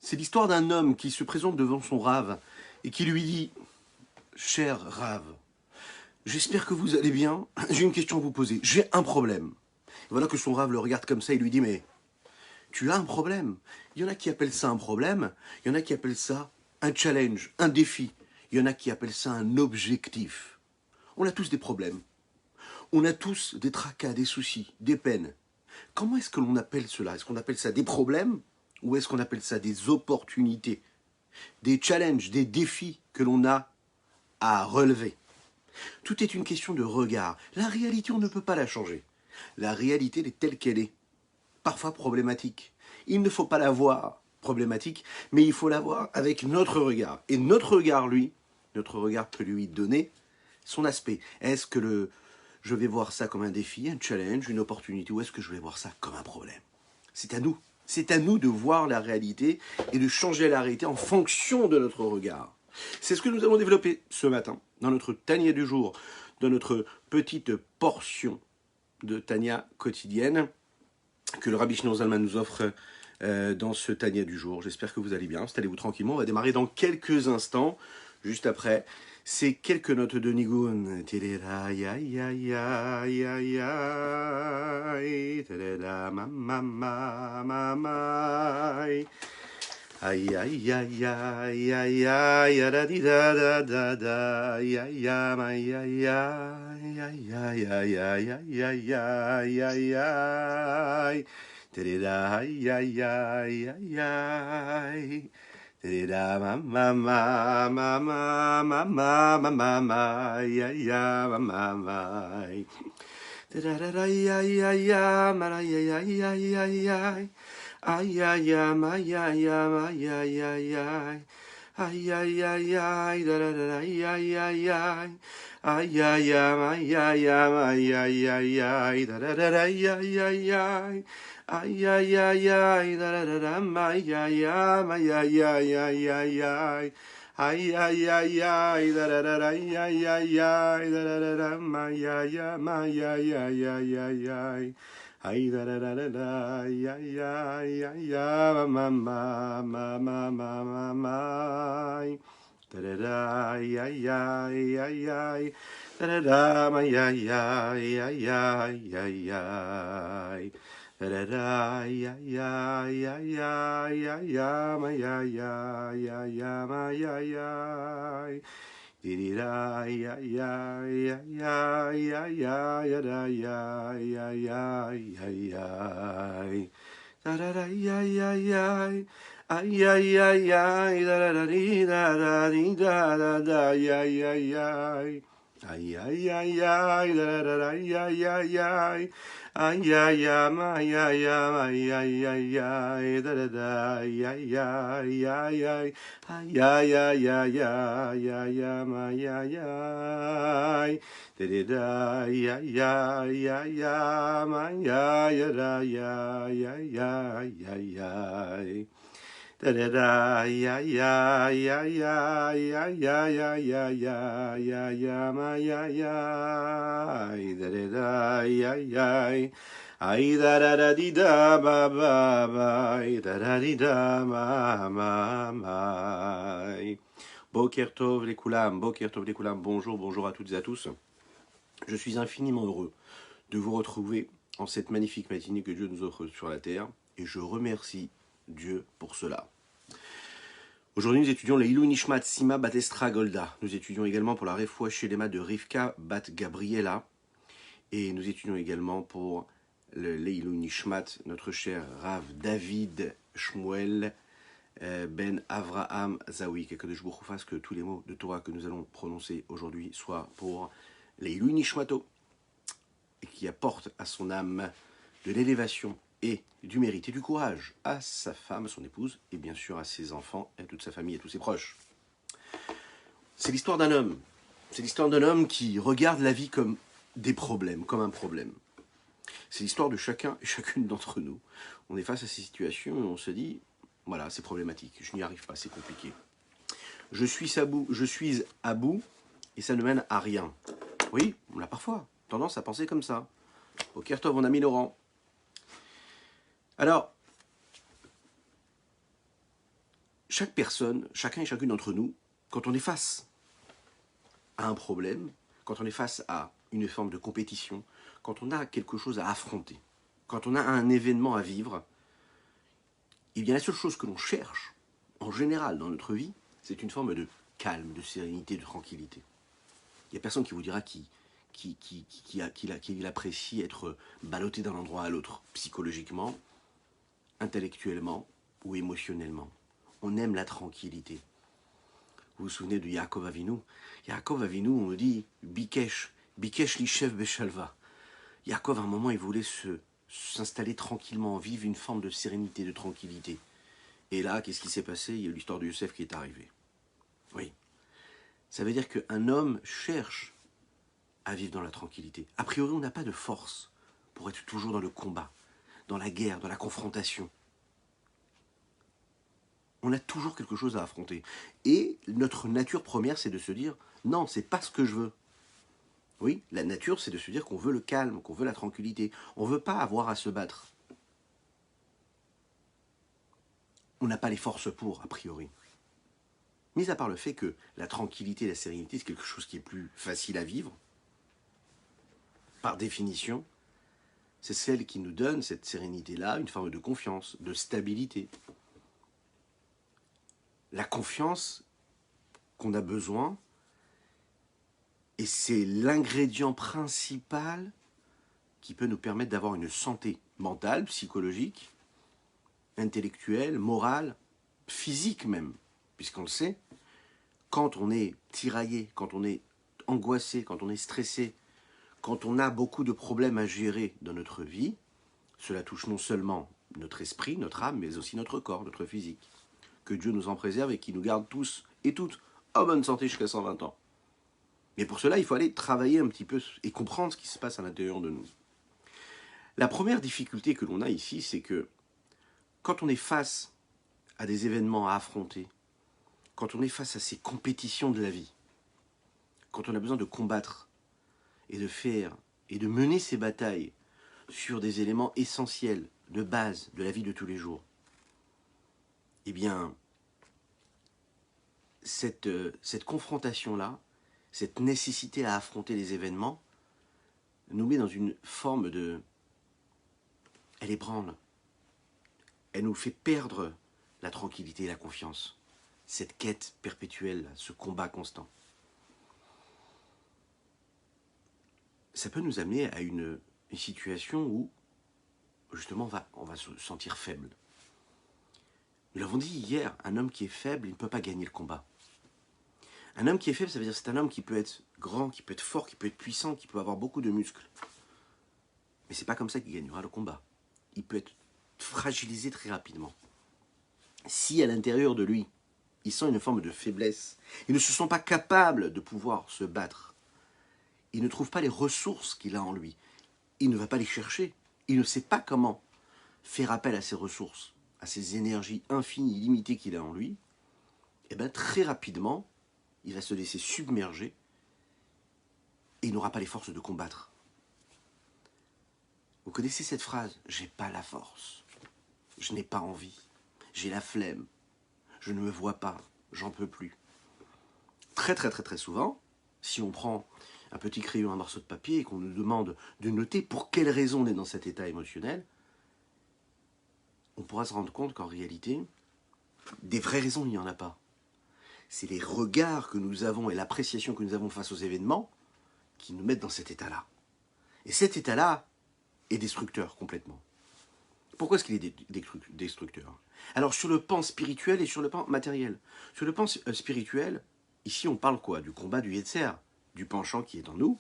C'est l'histoire d'un homme qui se présente devant son Rave et qui lui dit « Cher Rave, j'espère que vous allez bien. J'ai une question à vous poser. J'ai un problème. » Et voilà que son Rave le regarde comme ça et lui dit « Mais tu as un problème. » Il y en a qui appellent ça un problème. Il y en a qui appellent ça un challenge, un défi. Il y en a qui appellent ça un objectif. On a tous des problèmes. On a tous des tracas, des soucis, des peines. Comment est-ce que l'on appelle cela? Est-ce qu'on appelle ça des problèmes ou est-ce qu'on appelle ça des opportunités, des challenges, des défis que l'on a à relever? Tout est une question de regard. La réalité, on ne peut pas la changer. La réalité elle est telle qu'elle est, parfois problématique. Il ne faut pas la voir problématique, mais il faut la voir avec notre regard. Et notre regard, lui, notre regard peut lui donner son aspect. Est-ce que je vais voir ça comme un défi, un challenge, une opportunité, ou est-ce que je vais voir ça comme un problème? C'est à nous. C'est à nous de voir la réalité et de changer la réalité en fonction de notre regard. C'est ce que nous allons développer ce matin dans notre Tania du jour, dans notre petite portion de Tania quotidienne que le Rabbi Shneur Zalman nous offre dans ce Tania du jour. J'espère que vous allez bien. Installez-vous tranquillement. On va démarrer dans quelques instants, juste après ces quelques notes de Nigun. Aïe aïe aïe aïe aïe aïe da di da da da aïe aïe aïe aïe aïe aïe aïe aïe aïe aïe aïe aïe aïe da aïe aïe aïe aïe aïe da ma ma ma ma ma ma ma ma ma ma aïe aïe ma ma ma da da da aïe aïe aïe aïe aïe aïe aïe aïe Ay ay ay ay ay ay ay ay ay ay ay ay da da da ay ay ay ay ay ay ay ay ay ay ay ay da da da ay ay ay ay ay ay ay ay da da da ay ay ay ay ay ay ay ay ay ay ay ay da da da ay ay ay ay da da da ay ay ay ay ay ay ay Ay da da da da da, ay ay ay ay ay, ma ma ma ma ma ma ma, da da da, ay ay ay ay ay, da da da, ay ay ay ay ay ay ay, da da da, ay ay ay ay ay ay ay, ay ay ay ay ay ay ay. Ay ay ay ay ay ay ay ay ay ay ay ay da da da ay ay ay ay ay ay ay ay da da da di da di da da ay ay ay ay ay ay ay ay da da da ay ay ay ay ay ay ay ay ay ay ay ay da da da ay ay ay ay ay ay ay ay ay ay ay ay ay ay da da da ay ay ay ay ay ay da ay ay ay ay ay da da da ay ay ay ay ay ay ay ay ay ay ay ay ay da da da ay ay ay ay da da da di da ba ba ba da da di da ma ma ma. Boker tov les koulam, boker tov les koulam. Bonjour, bonjour à toutes et à tous. Je suis infiniment heureux de vous retrouver en cette magnifique matinée que Dieu nous offre sur la terre et je remercie Dieu pour cela. Aujourd'hui, nous étudions les Ilou Nishmat Sima Bat Estra Golda. Nous étudions également pour la Refoua Shelema de Rivka Bat Gabriela. Et nous étudions également pour le Leilou Nishmat, notre cher Rav David Shmuel Ben Avraham Zawi. Que je vous fasse que tous les mots de Torah que nous allons prononcer aujourd'hui soient pour Leilou Nishmato et qui apportent à son âme de l'élévation et du mérite et du courage à sa femme, à son épouse, et bien sûr à ses enfants, à toute sa famille et à tous ses proches. C'est l'histoire d'un homme. C'est l'histoire d'un homme qui regarde la vie comme des problèmes, comme un problème. C'est l'histoire de chacun et chacune d'entre nous. On est face à ces situations et on se dit, voilà, c'est problématique, je n'y arrive pas, c'est compliqué. Je suis à bout et ça ne mène à rien. Oui, on a parfois tendance à penser comme ça. Au Kertov, mon ami Laurent. Alors, chaque personne, chacun et chacune d'entre nous, quand on est face à un problème, quand on est face à une forme de compétition, quand on a quelque chose à affronter, quand on a un événement à vivre, eh bien la seule chose que l'on cherche, en général dans notre vie, c'est une forme de calme, de sérénité, de tranquillité. Il n'y a personne qui vous dira qu'il apprécie être ballotté d'un endroit à l'autre, psychologiquement, intellectuellement ou émotionnellement. On aime la tranquillité. Vous vous souvenez de Yaakov Avinu? Yaakov Avinu, on nous dit Bikesh Lishev Beshalva. Yaakov, à un moment, il voulait s'installer tranquillement, vivre une forme de sérénité, de tranquillité. Et là, qu'est-ce qui s'est passé? Il y a l'histoire de Yosef qui est arrivée. Oui. Ça veut dire qu'un homme cherche à vivre dans la tranquillité. A priori, on n'a pas de force pour être toujours dans le combat, dans la guerre, dans la confrontation. On a toujours quelque chose à affronter. Et notre nature première, c'est de se dire, non, c'est pas ce que je veux. Oui, la nature, c'est de se dire qu'on veut le calme, qu'on veut la tranquillité. On ne veut pas avoir à se battre. On n'a pas les forces pour, a priori. Mis à part le fait que la tranquillité et la sérénité, c'est quelque chose qui est plus facile à vivre, par définition, c'est celle qui nous donne cette sérénité-là, une forme de confiance, de stabilité. La confiance qu'on a besoin, et c'est l'ingrédient principal qui peut nous permettre d'avoir une santé mentale, psychologique, intellectuelle, morale, physique même, puisqu'on le sait, quand on est tiraillé, quand on est angoissé, quand on est stressé, quand on a beaucoup de problèmes à gérer dans notre vie, cela touche non seulement notre esprit, notre âme, mais aussi notre corps, notre physique. Que Dieu nous en préserve et qu'il nous garde tous et toutes en bonne santé jusqu'à 120 ans. Mais pour cela, il faut aller travailler un petit peu et comprendre ce qui se passe à l'intérieur de nous. La première difficulté que l'on a ici, c'est que quand on est face à des événements à affronter, quand on est face à ces compétitions de la vie, quand on a besoin de combattre et de faire et de mener ces batailles sur des éléments essentiels, de base, de la vie de tous les jours, eh bien, cette confrontation-là, cette nécessité à affronter les événements, nous met dans une forme de... Elle ébranle. Elle nous fait perdre la tranquillité et la confiance. Cette quête perpétuelle, ce combat constant. Ça peut nous amener à une situation où, justement, on va se sentir faible. Nous l'avons dit hier, un homme qui est faible, il ne peut pas gagner le combat. Un homme qui est faible, ça veut dire que c'est un homme qui peut être grand, qui peut être fort, qui peut être puissant, qui peut avoir beaucoup de muscles. Mais c'est pas comme ça qu'il gagnera le combat. Il peut être fragilisé très rapidement. Si à l'intérieur de lui, il sent une forme de faiblesse, il ne se sent pas capable de pouvoir se battre, il ne trouve pas les ressources qu'il a en lui, il ne va pas les chercher, il ne sait pas comment faire appel à ses ressources, à ces énergies infinies, illimitées qu'il a en lui, et bien très rapidement, il va se laisser submerger et il n'aura pas les forces de combattre. Vous connaissez cette phrase? J'ai pas la force, je n'ai pas envie, j'ai la flemme, je ne me vois pas, j'en peux plus. Très très très très souvent, si on prend un petit crayon, un morceau de papier et qu'on nous demande de noter pour quelle raison on est dans cet état émotionnel, on pourra se rendre compte qu'en réalité, des vraies raisons, il n'y en a pas. C'est les regards que nous avons et l'appréciation que nous avons face aux événements qui nous mettent dans cet état-là. Et cet état-là est destructeur complètement. Pourquoi est-ce qu'il est destructeur? Alors sur le plan spirituel et sur le plan matériel. Sur le plan spirituel, ici on parle quoi? Du combat du Yetzer, du penchant qui est en nous.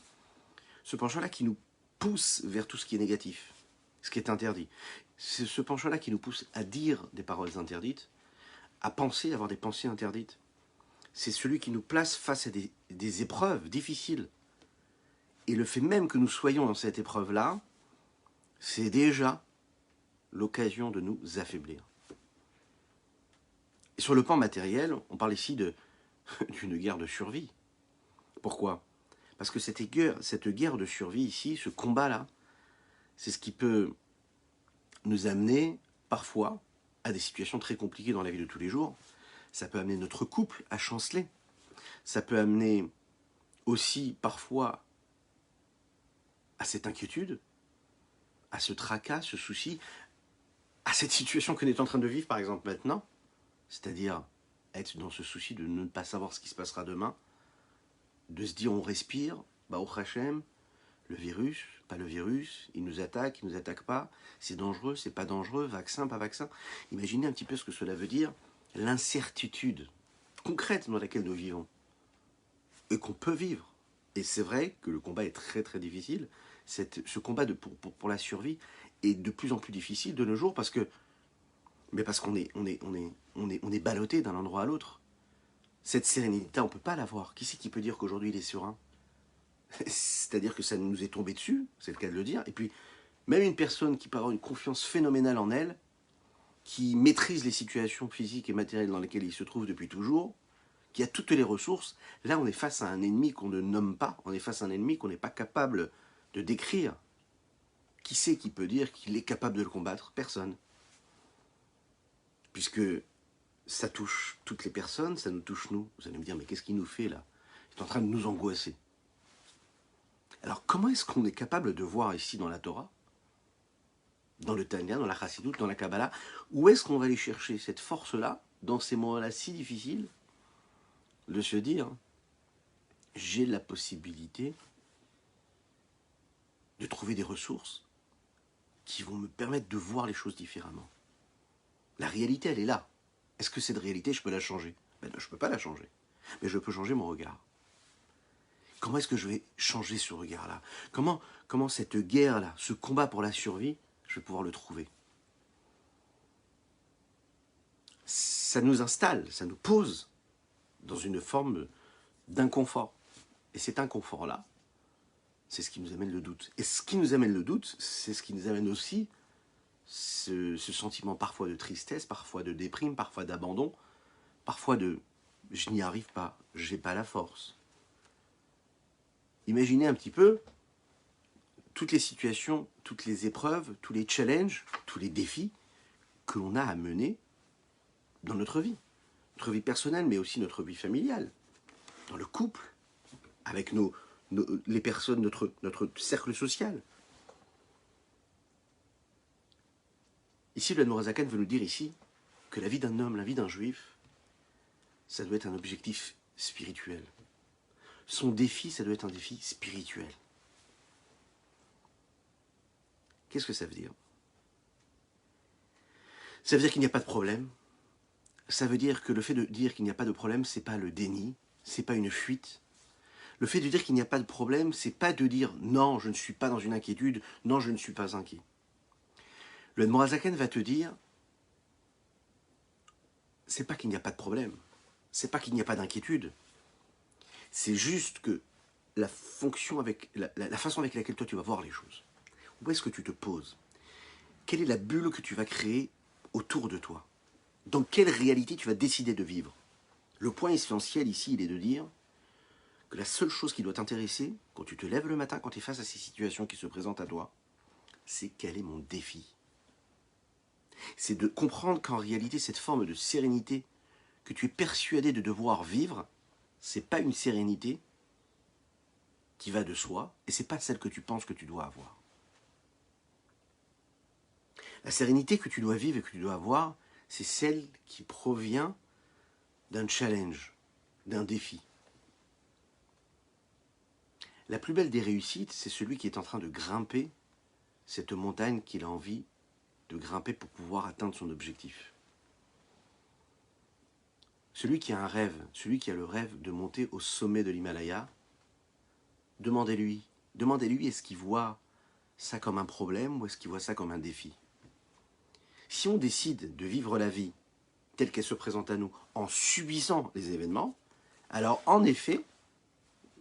Ce penchant-là qui nous pousse vers tout ce qui est négatif, ce qui est interdit. C'est ce penchant-là qui nous pousse à dire des paroles interdites, à penser, à avoir des pensées interdites. C'est celui qui nous place face à des épreuves difficiles. Et le fait même que nous soyons dans cette épreuve-là, c'est déjà l'occasion de nous affaiblir. Et sur le plan matériel, on parle ici d'une guerre de survie. Pourquoi? Parce que cette guerre de survie ici, ce combat-là, c'est ce qui peut nous amener parfois à des situations très compliquées dans la vie de tous les jours. ça peut amener notre couple à chanceler, ça peut amener aussi parfois à cette inquiétude, à ce tracas, ce souci, à cette situation qu'on est en train de vivre par exemple maintenant, c'est-à-dire être dans ce souci de ne pas savoir ce qui se passera demain, de se dire on respire, Baruch Hashem, le virus, pas le virus, il nous attaque pas, c'est dangereux, c'est pas dangereux, vaccin, pas vaccin. Imaginez un petit peu ce que cela veut dire, l'incertitude concrète dans laquelle nous vivons, et qu'on peut vivre. Et c'est vrai que le combat est très très difficile, ce combat pour la survie est de plus en plus difficile de nos jours, parce qu'on est ballotté d'un endroit à l'autre. Cette sérénité, on ne peut pas l'avoir. Qui c'est qui peut dire qu'aujourd'hui il est serein? C'est-à-dire que ça nous est tombé dessus, c'est le cas de le dire. Et puis, même une personne qui peut avoir une confiance phénoménale en elle, qui maîtrise les situations physiques et matérielles dans lesquelles il se trouve depuis toujours, qui a toutes les ressources, là on est face à un ennemi qu'on ne nomme pas, on est face à un ennemi qu'on n'est pas capable de décrire. Qui c'est qui peut dire qu'il est capable de le combattre? Personne. Puisque ça touche toutes les personnes, ça nous touche nous. Vous allez me dire, mais qu'est-ce qu'il nous fait là? Il est en train de nous angoisser. Alors comment est-ce qu'on est capable de voir ici dans la Torah, dans le Tanya, dans la Chassidoute, dans la Kabbalah, où est-ce qu'on va aller chercher cette force-là, dans ces moments-là si difficiles, de se dire, j'ai la possibilité de trouver des ressources qui vont me permettre de voir les choses différemment. La réalité, elle est là. Est-ce que cette réalité, je peux la changer? Ben non, je ne peux pas la changer. Mais je peux changer mon regard. Comment est-ce que je vais changer ce regard-là? Comment cette guerre-là, ce combat pour la survie, je vais pouvoir le trouver? Ça nous installe, ça nous pose dans une forme d'inconfort. Et cet inconfort-là, c'est ce qui nous amène le doute. Et ce qui nous amène le doute, c'est ce qui nous amène aussi ce sentiment parfois de tristesse, parfois de déprime, parfois d'abandon, parfois de « je n'y arrive pas, j'ai pas la force ». Imaginez un petit peu toutes les situations, toutes les épreuves, tous les challenges, tous les défis que l'on a à mener dans notre vie personnelle, mais aussi notre vie familiale, dans le couple, avec les personnes, notre cercle social. Ici, le Admor HaZaken veut nous dire ici que la vie d'un homme, la vie d'un juif, ça doit être un objectif spirituel. Son défi, ça doit être un défi spirituel. Qu'est-ce que ça veut dire? Ça veut dire qu'il n'y a pas de problème. Ça veut dire que le fait de dire qu'il n'y a pas de problème, c'est pas le déni, c'est pas une fuite. Le fait de dire qu'il n'y a pas de problème, c'est pas de dire non, je ne suis pas dans une inquiétude, non, je ne suis pas inquiet. Le Admor HaZaken va te dire, c'est pas qu'il n'y a pas de problème, c'est pas qu'il n'y a pas d'inquiétude. C'est juste que la façon avec laquelle toi tu vas voir les choses. Où est-ce que tu te poses? Quelle est la bulle que tu vas créer autour de toi? Dans quelle réalité tu vas décider de vivre? Le point essentiel ici, il est de dire que la seule chose qui doit t'intéresser, quand tu te lèves le matin, quand tu es face à ces situations qui se présentent à toi, c'est quel est mon défi? C'est de comprendre qu'en réalité, cette forme de sérénité que tu es persuadé de devoir vivre, c'est pas une sérénité qui va de soi, et c'est pas celle que tu penses que tu dois avoir. La sérénité que tu dois vivre et que tu dois avoir, c'est celle qui provient d'un challenge, d'un défi. La plus belle des réussites, c'est celui qui est en train de grimper cette montagne qu'il a envie de grimper pour pouvoir atteindre son objectif. Celui qui a un rêve, celui qui a le rêve de monter au sommet de l'Himalaya, demandez-lui est-ce qu'il voit ça comme un problème ou est-ce qu'il voit ça comme un défi? Si on décide de vivre la vie telle qu'elle se présente à nous en subissant les événements, alors en effet,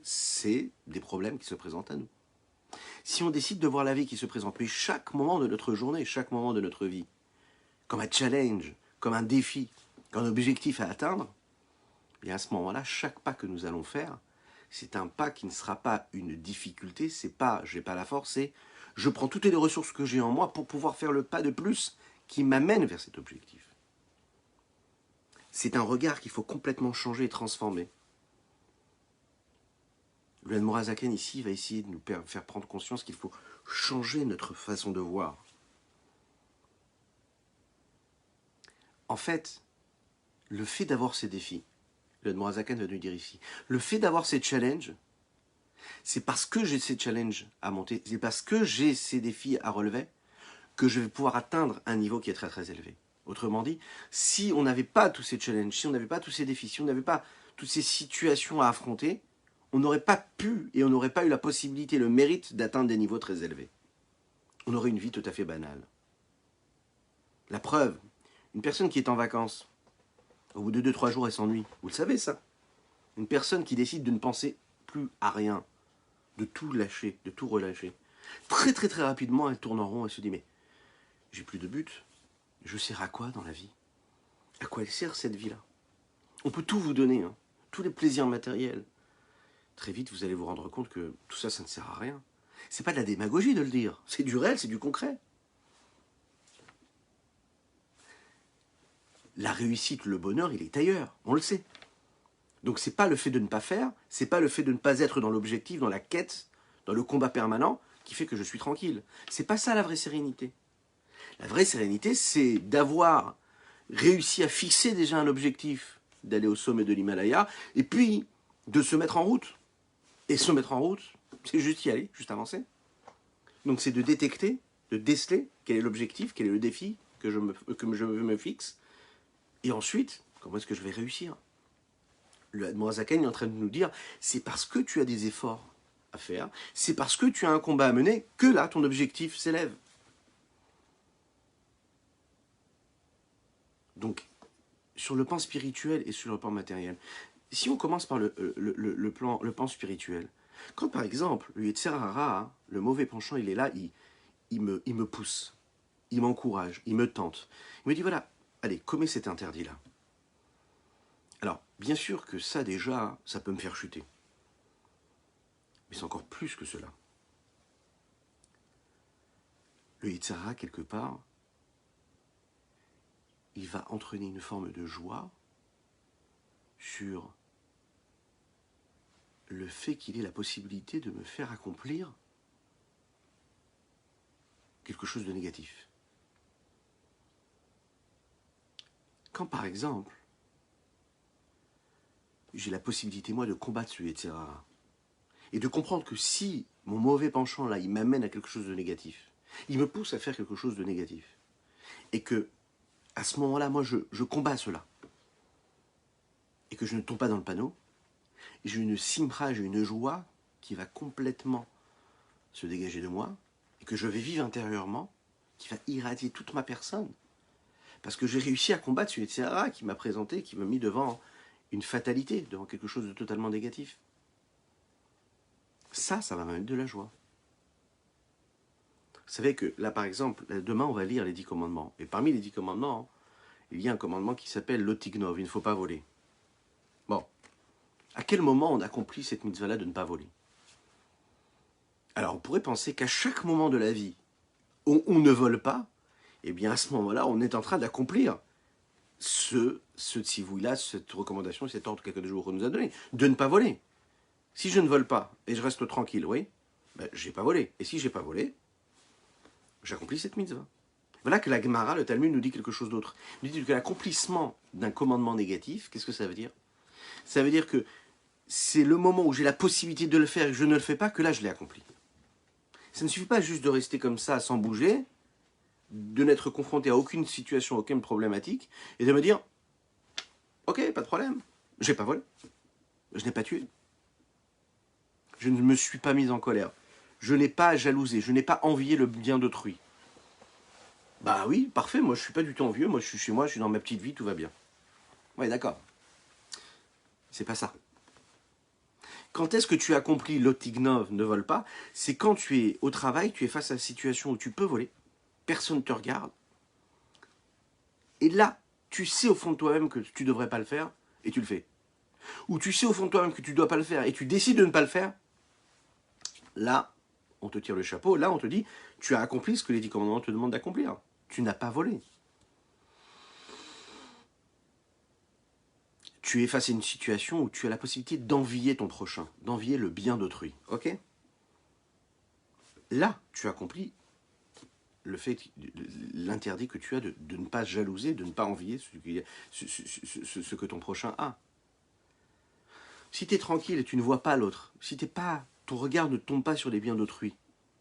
c'est des problèmes qui se présentent à nous. Si on décide de voir la vie qui se présente, mais chaque moment de notre journée, chaque moment de notre vie, comme un challenge, comme un défi, comme un objectif à atteindre, et à ce moment-là, chaque pas que nous allons faire, c'est un pas qui ne sera pas une difficulté, c'est pas j'ai pas la force, c'est je prends toutes les ressources que j'ai en moi pour pouvoir faire le pas de plus qui m'amène vers cet objectif. C'est un regard qu'il faut complètement changer et transformer. Le Admorazaken ici va essayer de nous faire prendre conscience qu'il faut changer notre façon de voir. En fait, le fait d'avoir ces défis, le Admorazaken va nous dire ici, le fait d'avoir ces challenges, c'est parce que j'ai ces challenges à monter, c'est parce que j'ai ces défis à relever, que je vais pouvoir atteindre un niveau qui est très très élevé. Autrement dit, si on n'avait pas tous ces challenges, si on n'avait pas tous ces défis, si on n'avait pas toutes ces situations à affronter, on n'aurait pas pu et on n'aurait pas eu la possibilité, le mérite d'atteindre des niveaux très élevés. On aurait une vie tout à fait banale. La preuve, une personne qui est en vacances, au bout de 2-3 jours, elle s'ennuie. Vous le savez ça. Une personne qui décide de ne penser plus à rien, de tout lâcher, de tout relâcher. Très très très rapidement, elle tourne en rond et se dit mais j'ai plus de but, je sers à quoi dans la vie? À quoi elle sert cette vie-là? On peut tout vous donner, hein, tous les plaisirs matériels. Très vite, vous allez vous rendre compte que tout ça, ça ne sert à rien. C'est pas de la démagogie de le dire, c'est du réel, c'est du concret. La réussite, le bonheur, il est ailleurs, on le sait. Donc c'est pas le fait de ne pas faire, c'est pas le fait de ne pas être dans l'objectif, dans la quête, dans le combat permanent, qui fait que je suis tranquille. C'est pas ça la vraie sérénité. La vraie sérénité, c'est d'avoir réussi à fixer déjà un objectif, d'aller au sommet de l'Himalaya, et puis de se mettre en route. Et se mettre en route, c'est juste y aller, juste avancer. Donc c'est de détecter, de déceler quel est l'objectif, quel est le défi que je me fixe, et ensuite, comment est-ce que je vais réussir? Le Admorazaken est en train de nous dire, c'est parce que tu as des efforts à faire, c'est parce que tu as un combat à mener, que là, ton objectif s'élève. Donc, sur le plan spirituel et sur le plan matériel, si on commence par le plan spirituel, quand par exemple, le Yetzer Hara, le mauvais penchant, il est là, il me pousse, il m'encourage, il me tente. Il me dit, voilà, allez, commets cet interdit-là. Alors, bien sûr que ça déjà, ça peut me faire chuter. Mais c'est encore plus que cela. Le Yetzer Hara, quelque part, il va entraîner une forme de joie sur le fait qu'il ait la possibilité de me faire accomplir quelque chose de négatif. Quand par exemple, j'ai la possibilité moi de combattre ce Yetzer Hara et de comprendre que si mon mauvais penchant là, il m'amène à quelque chose de négatif, il me pousse à faire quelque chose de négatif, et que à ce moment-là, moi je combats cela, et que je ne tombe pas dans le panneau, j'ai une simra, j'ai une joie qui va complètement se dégager de moi, et que je vais vivre intérieurement, qui va irradier toute ma personne. Parce que j'ai réussi à combattre ce Yetzer Hara qui m'a présenté, qui m'a mis devant une fatalité, devant quelque chose de totalement négatif. Ça va m'amener de la joie. Vous savez que là, par exemple, demain, on va lire les 10 commandements. Et parmi les 10 commandements, il y a un commandement qui s'appelle l'otignov, il ne faut pas voler. Bon, à quel moment on accomplit cette mitzvah-là de ne pas voler? Alors, on pourrait penser qu'à chaque moment de la vie, on ne vole pas, eh bien, à ce moment-là, on est en train d'accomplir ce tzivouï-là, cette recommandation, cet ordre que Dieu nous a donné, de ne pas voler. Si je ne vole pas et je reste tranquille, oui, ben, j'ai pas volé. Et si j'ai pas volé, j'accomplis cette mitzvah. Voilà que la Gemara, le Talmud, nous dit quelque chose d'autre. Il nous dit que l'accomplissement d'un commandement négatif, qu'est-ce que ça veut dire? Ça veut dire que c'est le moment où j'ai la possibilité de le faire et que je ne le fais pas, que là je l'ai accompli. Ça ne suffit pas juste de rester comme ça, sans bouger, de n'être confronté à aucune situation, aucune problématique, et de me dire, ok, pas de problème, j'ai pas volé, je n'ai pas tué, je ne me suis pas mis en colère, je n'ai pas jalousé, je n'ai pas envié le bien d'autrui. Bah oui, parfait, moi je suis pas du tout envieux, moi je suis chez moi, je suis dans ma petite vie, tout va bien. Ouais, d'accord. C'est pas ça. Quand est-ce que tu accomplis l'otignov ne vole pas? C'est quand tu es au travail, tu es face à une situation où tu peux voler, personne ne te regarde, et là, tu sais au fond de toi-même que tu ne devrais pas le faire, et tu le fais. Ou tu sais au fond de toi-même que tu ne dois pas le faire, et tu décides de ne pas le faire, là, on te tire le chapeau, là on te dit, tu as accompli ce que les 10 commandements te demandent d'accomplir. Tu n'as pas volé. tu es face à une situation où tu as la possibilité d'envier ton prochain, d'envier le bien d'autrui. Ok? Là, tu accomplis l'interdit que tu as de ne pas jalouser, de ne pas envier ce que ton prochain a. Si tu es tranquille et tu ne vois pas l'autre, si t'es pas, ton regard ne tombe pas sur les biens d'autrui,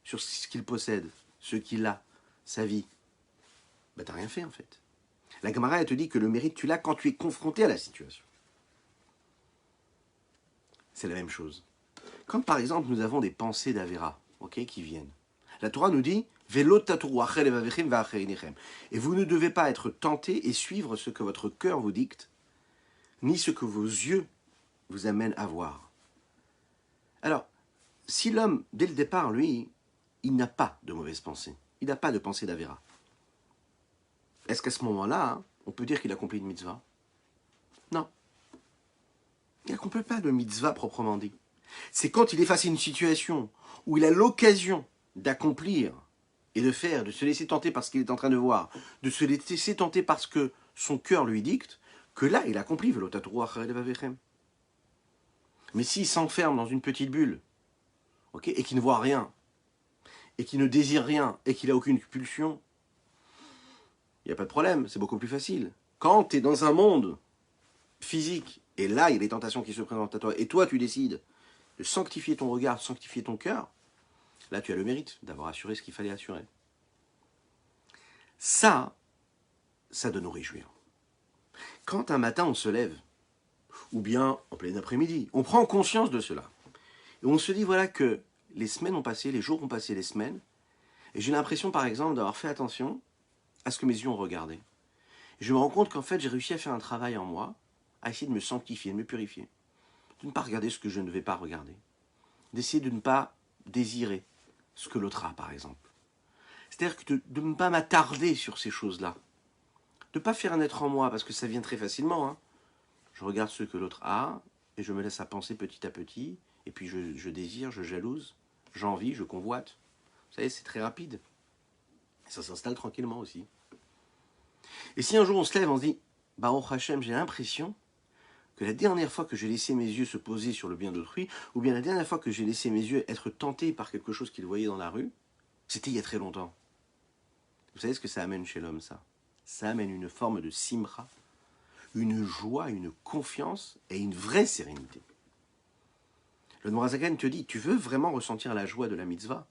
sur ce qu'il possède, ce qu'il a, sa vie, bah t'as rien fait en fait. La Gemara, elle te dit que le mérite, tu l'as quand tu es confronté à la situation. C'est la même chose. Quand par exemple nous avons des pensées d'Avera, ok, qui viennent, la Torah nous dit et vous ne devez pas être tenté et suivre ce que votre cœur vous dicte, ni ce que vos yeux vous amènent à voir. Alors, si l'homme, dès le départ, lui, il n'a pas de mauvaise pensée, il n'a pas de pensée d'Avera, est-ce qu'à ce moment-là, hein, on peut dire qu'il accomplit une mitzvah? Non. Il n'accomplit pas de mitzvah proprement dit. C'est quand il est face à une situation où il a l'occasion d'accomplir et de faire, de se laisser tenter par ce qu'il est en train de voir, de se laisser tenter parce que son cœur lui dicte, que là, il accomplit. Mais s'il s'enferme dans une petite bulle, okay, et qu'il ne voit rien, et qu'il ne désire rien, et qu'il n'a aucune pulsion, il n'y a pas de problème, c'est beaucoup plus facile. Quand tu es dans un monde physique, et là, il y a des tentations qui se présentent à toi, et toi, tu décides de sanctifier ton regard, de sanctifier ton cœur, là, tu as le mérite d'avoir assuré ce qu'il fallait assurer. Ça doit nous réjouir. Quand un matin, on se lève, ou bien en plein après-midi, on prend conscience de cela, et on se dit, voilà que les semaines ont passé, les jours ont passé, les semaines, et j'ai l'impression, par exemple, d'avoir fait attention à ce que mes yeux ont regardé. Et je me rends compte qu'en fait, j'ai réussi à faire un travail en moi, à essayer de me sanctifier, de me purifier, de ne pas regarder ce que je ne vais pas regarder, d'essayer de ne pas désirer ce que l'autre a, par exemple. C'est-à-dire que de ne pas m'attarder sur ces choses-là, de ne pas faire naître en moi, parce que ça vient très facilement. Hein. Je regarde ce que l'autre a, et je me laisse à penser petit à petit, et puis je désire, je jalouse, j'envie, je convoite. Vous savez, c'est très rapide. Et ça s'installe tranquillement aussi. Et si un jour on se lève, on se dit, Baruch Hashem, j'ai l'impression que la dernière fois que j'ai laissé mes yeux se poser sur le bien d'autrui, ou bien la dernière fois que j'ai laissé mes yeux être tentés par quelque chose qu'ils voyaient dans la rue, c'était il y a très longtemps. Vous savez ce que ça amène chez l'homme, ça? Ça amène une forme de simra, une joie, une confiance et une vraie sérénité. Le Nourazakan te dit, tu veux vraiment ressentir la joie de la mitzvah?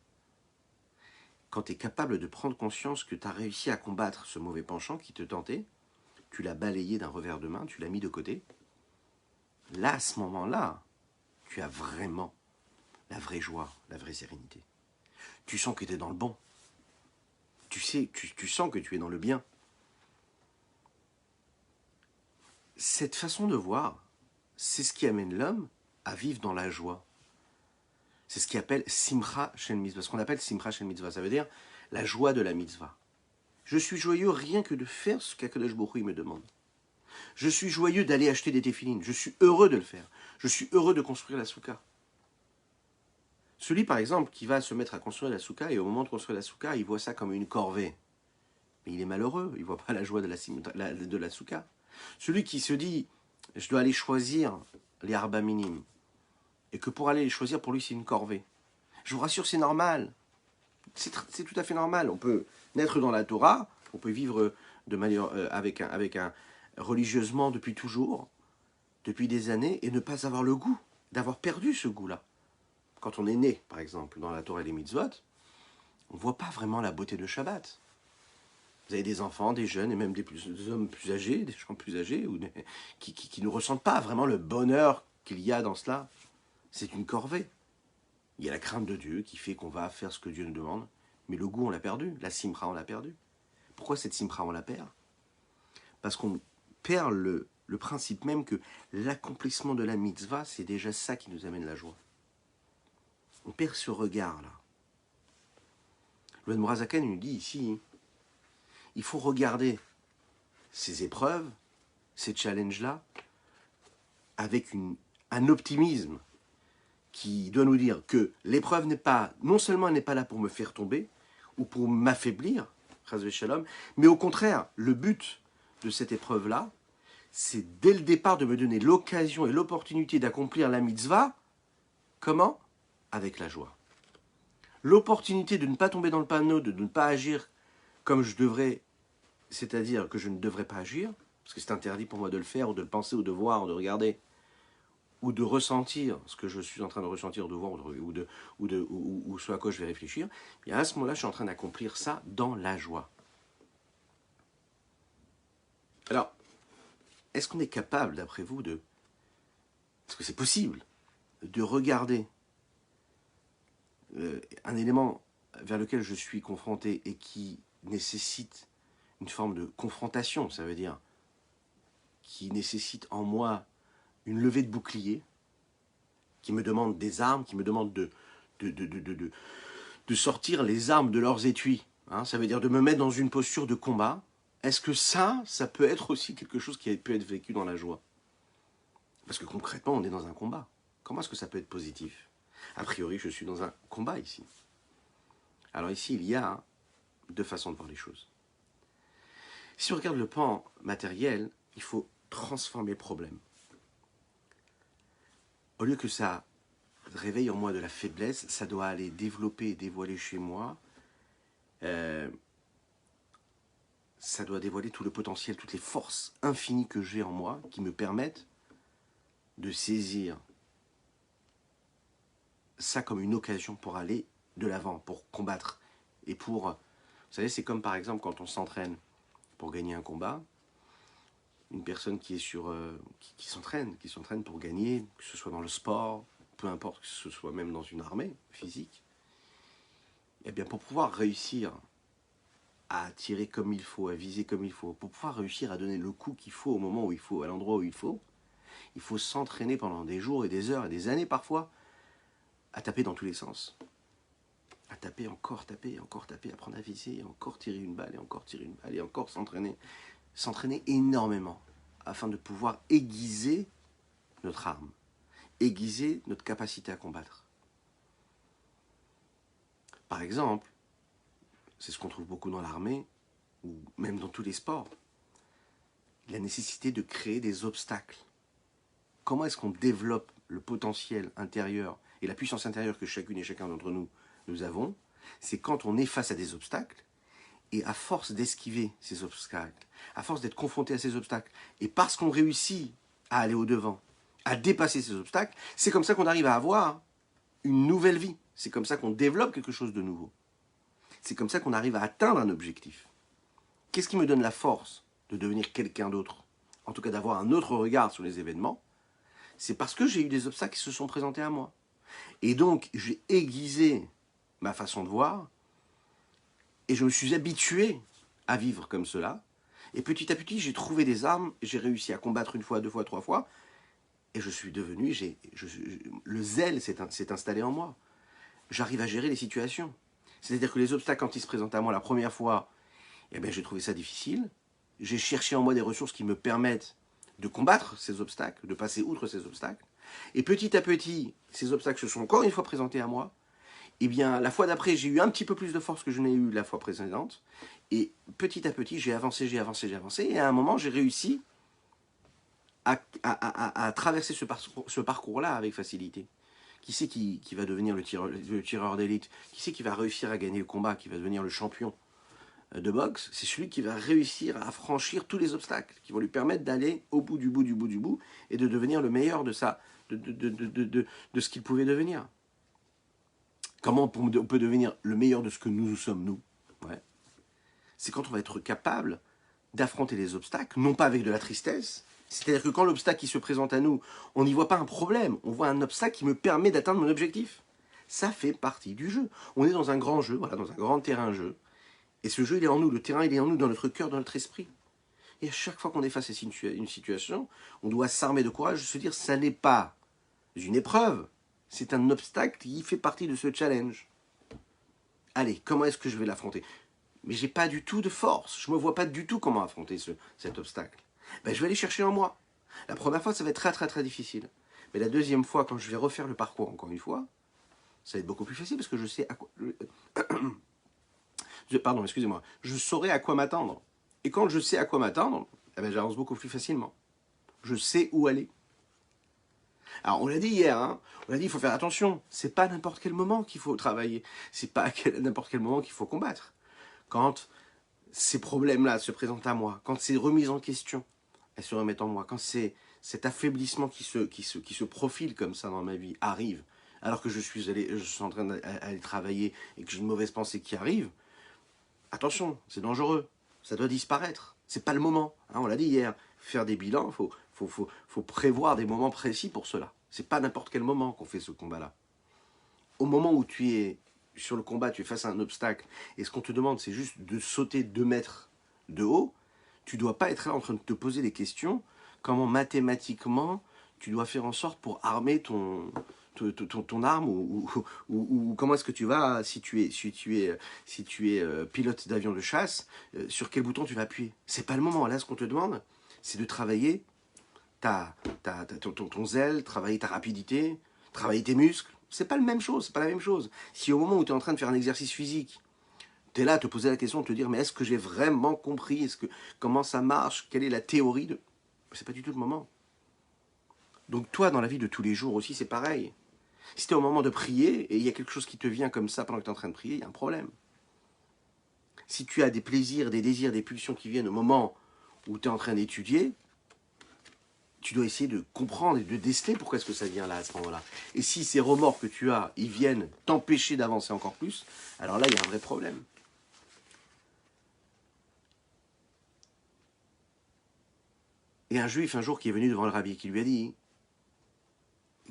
Quand tu es capable de prendre conscience que tu as réussi à combattre ce mauvais penchant qui te tentait, tu l'as balayé d'un revers de main, tu l'as mis de côté, là, à ce moment-là, tu as vraiment la vraie joie, la vraie sérénité. Tu sens que tu es dans le bon. Tu sens que tu es dans le bien. Cette façon de voir, c'est ce qui amène l'homme à vivre dans la joie. C'est ce qu'on appelle Simcha Shel Mitzvah. Ce qu'on appelle Simcha Shel Mitzvah, ça veut dire la joie de la mitzvah. Je suis joyeux rien que de faire ce qu'Akadosh Baruch Hu me demande. Je suis joyeux d'aller acheter des téfilines. Je suis heureux de le faire. Je suis heureux de construire la souka. Celui, par exemple, qui va se mettre à construire la souka, et au moment de construire la souka, il voit ça comme une corvée. Mais il est malheureux, il ne voit pas la joie de la souka. Celui qui se dit, je dois aller choisir les arba minimes, et que pour aller les choisir, pour lui, c'est une corvée. Je vous rassure, c'est normal. C'est tout à fait normal. On peut naître dans la Torah, on peut vivre de manière, religieusement depuis toujours, depuis des années, et ne pas avoir le goût, d'avoir perdu ce goût-là. Quand on est né, par exemple, dans la Torah et les mitzvot, on ne voit pas vraiment la beauté de Shabbat. Vous avez des enfants, des jeunes, et même des hommes plus âgés, des gens plus âgés, qui ne ressentent pas vraiment le bonheur qu'il y a dans cela. C'est une corvée. Il y a la crainte de Dieu qui fait qu'on va faire ce que Dieu nous demande, mais le goût, on l'a perdu. La simra, on l'a perdu. Pourquoi cette simra, on la perd? Parce qu'on perd le principe même que l'accomplissement de la mitzvah, c'est déjà ça qui nous amène la joie. On perd ce regard-là. Le Nourazakan nous dit ici, il faut regarder ces épreuves, ces challenges-là, avec un optimisme qui doit nous dire que l'épreuve n'est pas, non seulement elle n'est pas là pour me faire tomber, ou pour m'affaiblir, mais au contraire, le but de cette épreuve-là, c'est dès le départ de me donner l'occasion et l'opportunité d'accomplir la mitzvah. Comment? Avec la joie. L'opportunité de ne pas tomber dans le panneau, de ne pas agir comme je devrais, c'est-à-dire que je ne devrais pas agir, parce que c'est interdit pour moi de le faire, ou de le penser, ou de voir, ou de regarder, ou de ressentir ce que je suis en train de ressentir, de voir, ou ce à quoi je vais réfléchir, et à ce moment-là, je suis en train d'accomplir ça dans la joie. Alors, est-ce qu'on est capable, d'après vous, est-ce que c'est possible de regarder un élément vers lequel je suis confronté et qui nécessite une forme de confrontation, ça veut dire qui nécessite en moi une levée de bouclier, qui me demande des armes, qui me demande de sortir les armes de leurs étuis, hein, ça veut dire de me mettre dans une posture de combat. Est-ce que ça peut être aussi quelque chose qui peut être vécu dans la joie? Parce que concrètement, on est dans un combat. Comment est-ce que ça peut être positif? A priori, je suis dans un combat ici. Alors ici, il y a deux façons de voir les choses. Si on regarde le pan matériel, il faut transformer le problème. Au lieu que ça réveille en moi de la faiblesse, ça doit aller développer et dévoiler chez moi. Ça doit dévoiler tout le potentiel, toutes les forces infinies que j'ai en moi qui me permettent de saisir ça comme une occasion pour aller de l'avant, pour combattre. Et pour... Vous savez, c'est comme par exemple quand on s'entraîne pour gagner un combat, une personne qui est qui s'entraîne pour gagner, que ce soit dans le sport, peu importe que ce soit même dans une armée physique, et bien pour pouvoir réussir à tirer comme il faut, à viser comme il faut, pour pouvoir réussir à donner le coup qu'il faut au moment où il faut, à l'endroit où il faut s'entraîner pendant des jours et des heures et des années parfois, à taper dans tous les sens. À taper, encore taper, apprendre à viser, encore tirer une balle, et encore tirer une balle, et encore s'entraîner. S'entraîner énormément, afin de pouvoir aiguiser notre arme, aiguiser notre capacité à combattre. Par exemple, c'est ce qu'on trouve beaucoup dans l'armée, ou même dans tous les sports, la nécessité de créer des obstacles. Comment est-ce qu'on développe le potentiel intérieur et la puissance intérieure que chacune et chacun d'entre nous avons? C'est quand on est face à des obstacles, et à force d'esquiver ces obstacles, à force d'être confronté à ces obstacles, et parce qu'on réussit à aller au-devant, à dépasser ces obstacles, c'est comme ça qu'on arrive à avoir une nouvelle vie. C'est comme ça qu'on développe quelque chose de nouveau. C'est comme ça qu'on arrive à atteindre un objectif. Qu'est-ce qui me donne la force de devenir quelqu'un d'autre? En tout cas, d'avoir un autre regard sur les événements. C'est parce que j'ai eu des obstacles qui se sont présentés à moi. Et donc, j'ai aiguisé ma façon de voir, et je me suis habitué à vivre comme cela. Et petit à petit, j'ai trouvé des armes, j'ai réussi à combattre une fois, deux fois, trois fois, et je suis devenu, le zèle s'est installé en moi. J'arrive à gérer les situations. C'est-à-dire que les obstacles, quand ils se présentent à moi la première fois, eh bien, j'ai trouvé ça difficile. J'ai cherché en moi des ressources qui me permettent de combattre ces obstacles, de passer outre ces obstacles. Et petit à petit, ces obstacles se sont encore une fois présentés à moi. Eh bien, la fois d'après, j'ai eu un petit peu plus de force que je n'ai eu la fois précédente. Et petit à petit, j'ai avancé. Et à un moment, j'ai réussi à traverser ce parcours-là avec facilité. Qui c'est qui va devenir le tireur d'élite? Qui c'est qui va réussir à gagner le combat, qui va devenir le champion de boxe? C'est celui qui va réussir à franchir tous les obstacles, qui vont lui permettre d'aller au bout du bout, et de devenir le meilleur de ce qu'il pouvait devenir. Comment on peut devenir le meilleur de ce que nous sommes, nous? Ouais. C'est quand on va être capable d'affronter les obstacles, non pas avec de la tristesse. C'est-à-dire que quand l'obstacle qui se présente à nous, on n'y voit pas un problème, on voit un obstacle qui me permet d'atteindre mon objectif. Ça fait partie du jeu. On est dans un grand jeu, voilà, dans un grand terrain-jeu. Et ce jeu, il est en nous, le terrain, il est en nous, dans notre cœur, dans notre esprit. Et à chaque fois qu'on est face à une situation, on doit s'armer de courage, se dire, ça n'est pas une épreuve, c'est un obstacle qui fait partie de ce challenge. Allez, comment est-ce que je vais l'affronter? Mais j'ai pas du tout de force, je me vois pas du tout comment affronter cet obstacle. Ben, je vais aller chercher en moi. La première fois, ça va être très très très difficile. Mais la deuxième fois, quand je vais refaire le parcours encore une fois, ça va être beaucoup plus facile parce que je sais à quoi... Pardon, excusez-moi. Je saurai à quoi m'attendre. Et quand je sais à quoi m'attendre, eh ben, j'avance beaucoup plus facilement. Je sais où aller. Alors, on l'a dit hier, hein, on l'a dit, il faut faire attention. C'est pas à n'importe quel moment qu'il faut travailler. C'est pas à n'importe quel moment qu'il faut combattre. Quand ces problèmes-là se présentent à moi, quand ces remises en question, elles se remettent en moi, quand c'est cet affaiblissement qui se profile comme ça dans ma vie arrive, alors que je suis en train d'aller travailler et que j'ai une mauvaise pensée qui arrive, attention, c'est dangereux, ça doit disparaître. C'est pas le moment, hein, on l'a dit hier. Faire des bilans, faut prévoir des moments précis pour cela. C'est pas n'importe quel moment qu'on fait ce combat-là. Au moment où tu es sur le combat, tu es face à un obstacle, et ce qu'on te demande, c'est juste de sauter 2 mètres de haut, tu dois pas être là en train de te poser des questions, comment mathématiquement tu dois faire en sorte pour armer ton arme, ou comment est-ce que tu vas, si tu es pilote d'avion de chasse, sur quel bouton tu vas appuyer. C'est pas le moment. Là, ce qu'on te demande, c'est de travailler ton zèle, travailler ta rapidité, travailler tes muscles. C'est pas la même chose, c'est pas la même chose. Si au moment où tu es en train de faire un exercice physique, tu es là à te poser la question, de te dire, mais est-ce que j'ai vraiment compris, comment ça marche, quelle est la théorie de... C'est pas du tout le moment. Donc toi, dans la vie de tous les jours aussi, c'est pareil. Si tu es au moment de prier, et il y a quelque chose qui te vient comme ça pendant que tu es en train de prier, il y a un problème. Si tu as des plaisirs, des désirs, des pulsions qui viennent au moment où tu es en train d'étudier, tu dois essayer de comprendre et de déceler pourquoi est-ce que ça vient là à ce moment-là. Et si ces remords que tu as, ils viennent t'empêcher d'avancer encore plus, alors là, il y a un vrai problème. Et un juif, un jour, qui est venu devant le rabbi, qui lui a dit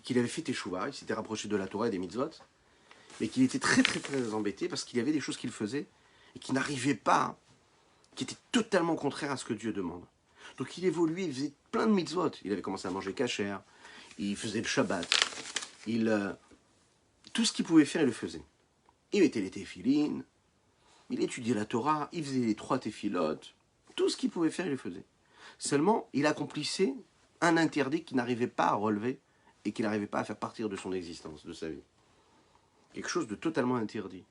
qu'il avait fait teshuva, il s'était rapproché de la Torah et des mitzvot, mais qu'il était très très très embêté parce qu'il y avait des choses qu'il faisait et qu'il n'arrivait pas, qui étaient totalement contraires à ce que Dieu demande. Donc il évoluait, il faisait plein de mitzvot. Il avait commencé à manger kasher, il faisait le Shabbat, tout ce qu'il pouvait faire, il le faisait. Il mettait les téphilines, il étudiait la Torah, il faisait les 3 téphilotes, tout ce qu'il pouvait faire, il le faisait. Seulement, il accomplissait un interdit qu'il n'arrivait pas à relever et qu'il n'arrivait pas à faire partir de son existence, de sa vie. Quelque chose de totalement interdit.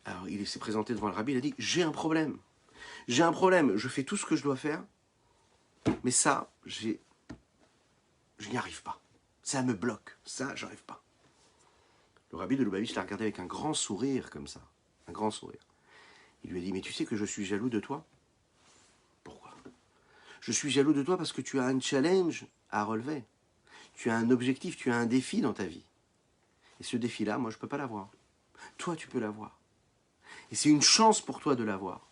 Alors, il s'est présenté devant le rabbi, il a dit, j'ai un problème, je fais tout ce que je dois faire, mais ça, je n'y arrive pas. Ça me bloque, ça, j'arrive pas. Le rabbi de Lubavitch l'a regardé avec un grand sourire comme ça, un grand sourire. Il lui a dit, mais tu sais que je suis jaloux de toi? Pourquoi? Je suis jaloux de toi parce que tu as un challenge à relever. Tu as un objectif, tu as un défi dans ta vie. Et ce défi-là, moi, je ne peux pas l'avoir. Toi, tu peux l'avoir. Et c'est une chance pour toi de l'avoir.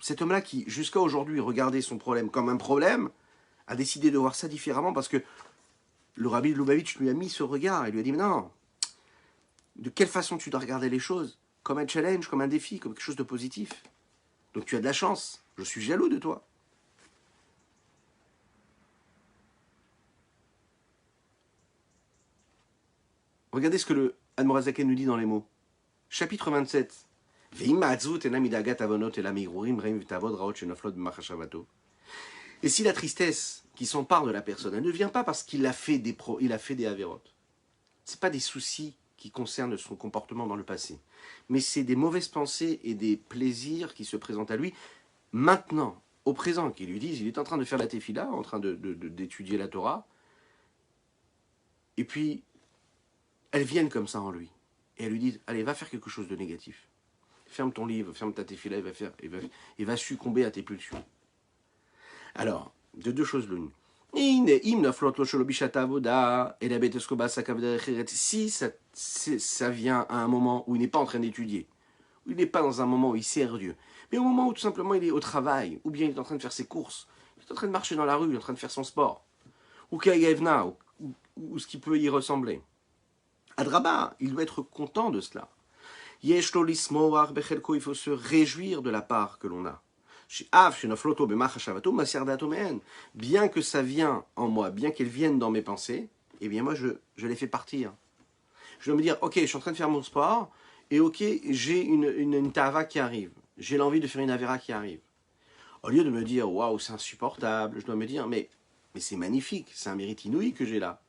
Cet homme-là qui, jusqu'à aujourd'hui, regardait son problème comme un problème, a décidé de voir ça différemment parce que le rabbi de Lubavitch lui a mis ce regard et lui a dit, mais non, de quelle façon tu dois regarder les choses? Comme un challenge, comme un défi, comme quelque chose de positif. Donc tu as de la chance. Je suis jaloux de toi. Regardez ce que le Admorazaken nous dit dans les mots. Chapitre 27. Et si la tristesse qui s'empare de la personne, elle ne vient pas parce qu'il a fait des avérotes. Ce n'est pas des soucis qui concernent son comportement dans le passé. Mais c'est des mauvaises pensées et des plaisirs qui se présentent à lui maintenant, au présent, qui lui disent, il est en train de faire la tefila, en train d'étudier la Torah, et puis elles viennent comme ça en lui. Et elles lui disent, allez, va faire quelque chose de négatif. Ferme ton livre, ferme ta tefila, et va succomber à tes pulsions. Alors, de 2 choses l'une. Si ça vient à un moment où il n'est pas en train d'étudier, où il n'est pas dans un moment où il sert Dieu, mais au moment où tout simplement il est au travail, ou bien il est en train de faire ses courses, il est en train de marcher dans la rue, il est en train de faire son sport, ou ou ce qui peut y ressembler. Adraba, il doit être content de cela. Il faut se réjouir de la part que l'on a. Bien que ça vienne en moi, bien qu'elle vienne dans mes pensées, eh bien moi je les fais partir. Je dois me dire, ok, je suis en train de faire mon sport, et ok, j'ai une tava qui arrive. J'ai l'envie de faire une avéra qui arrive. Au lieu de me dire, waouh, c'est insupportable, je dois me dire, mais c'est magnifique, c'est un mérite inouï que j'ai là.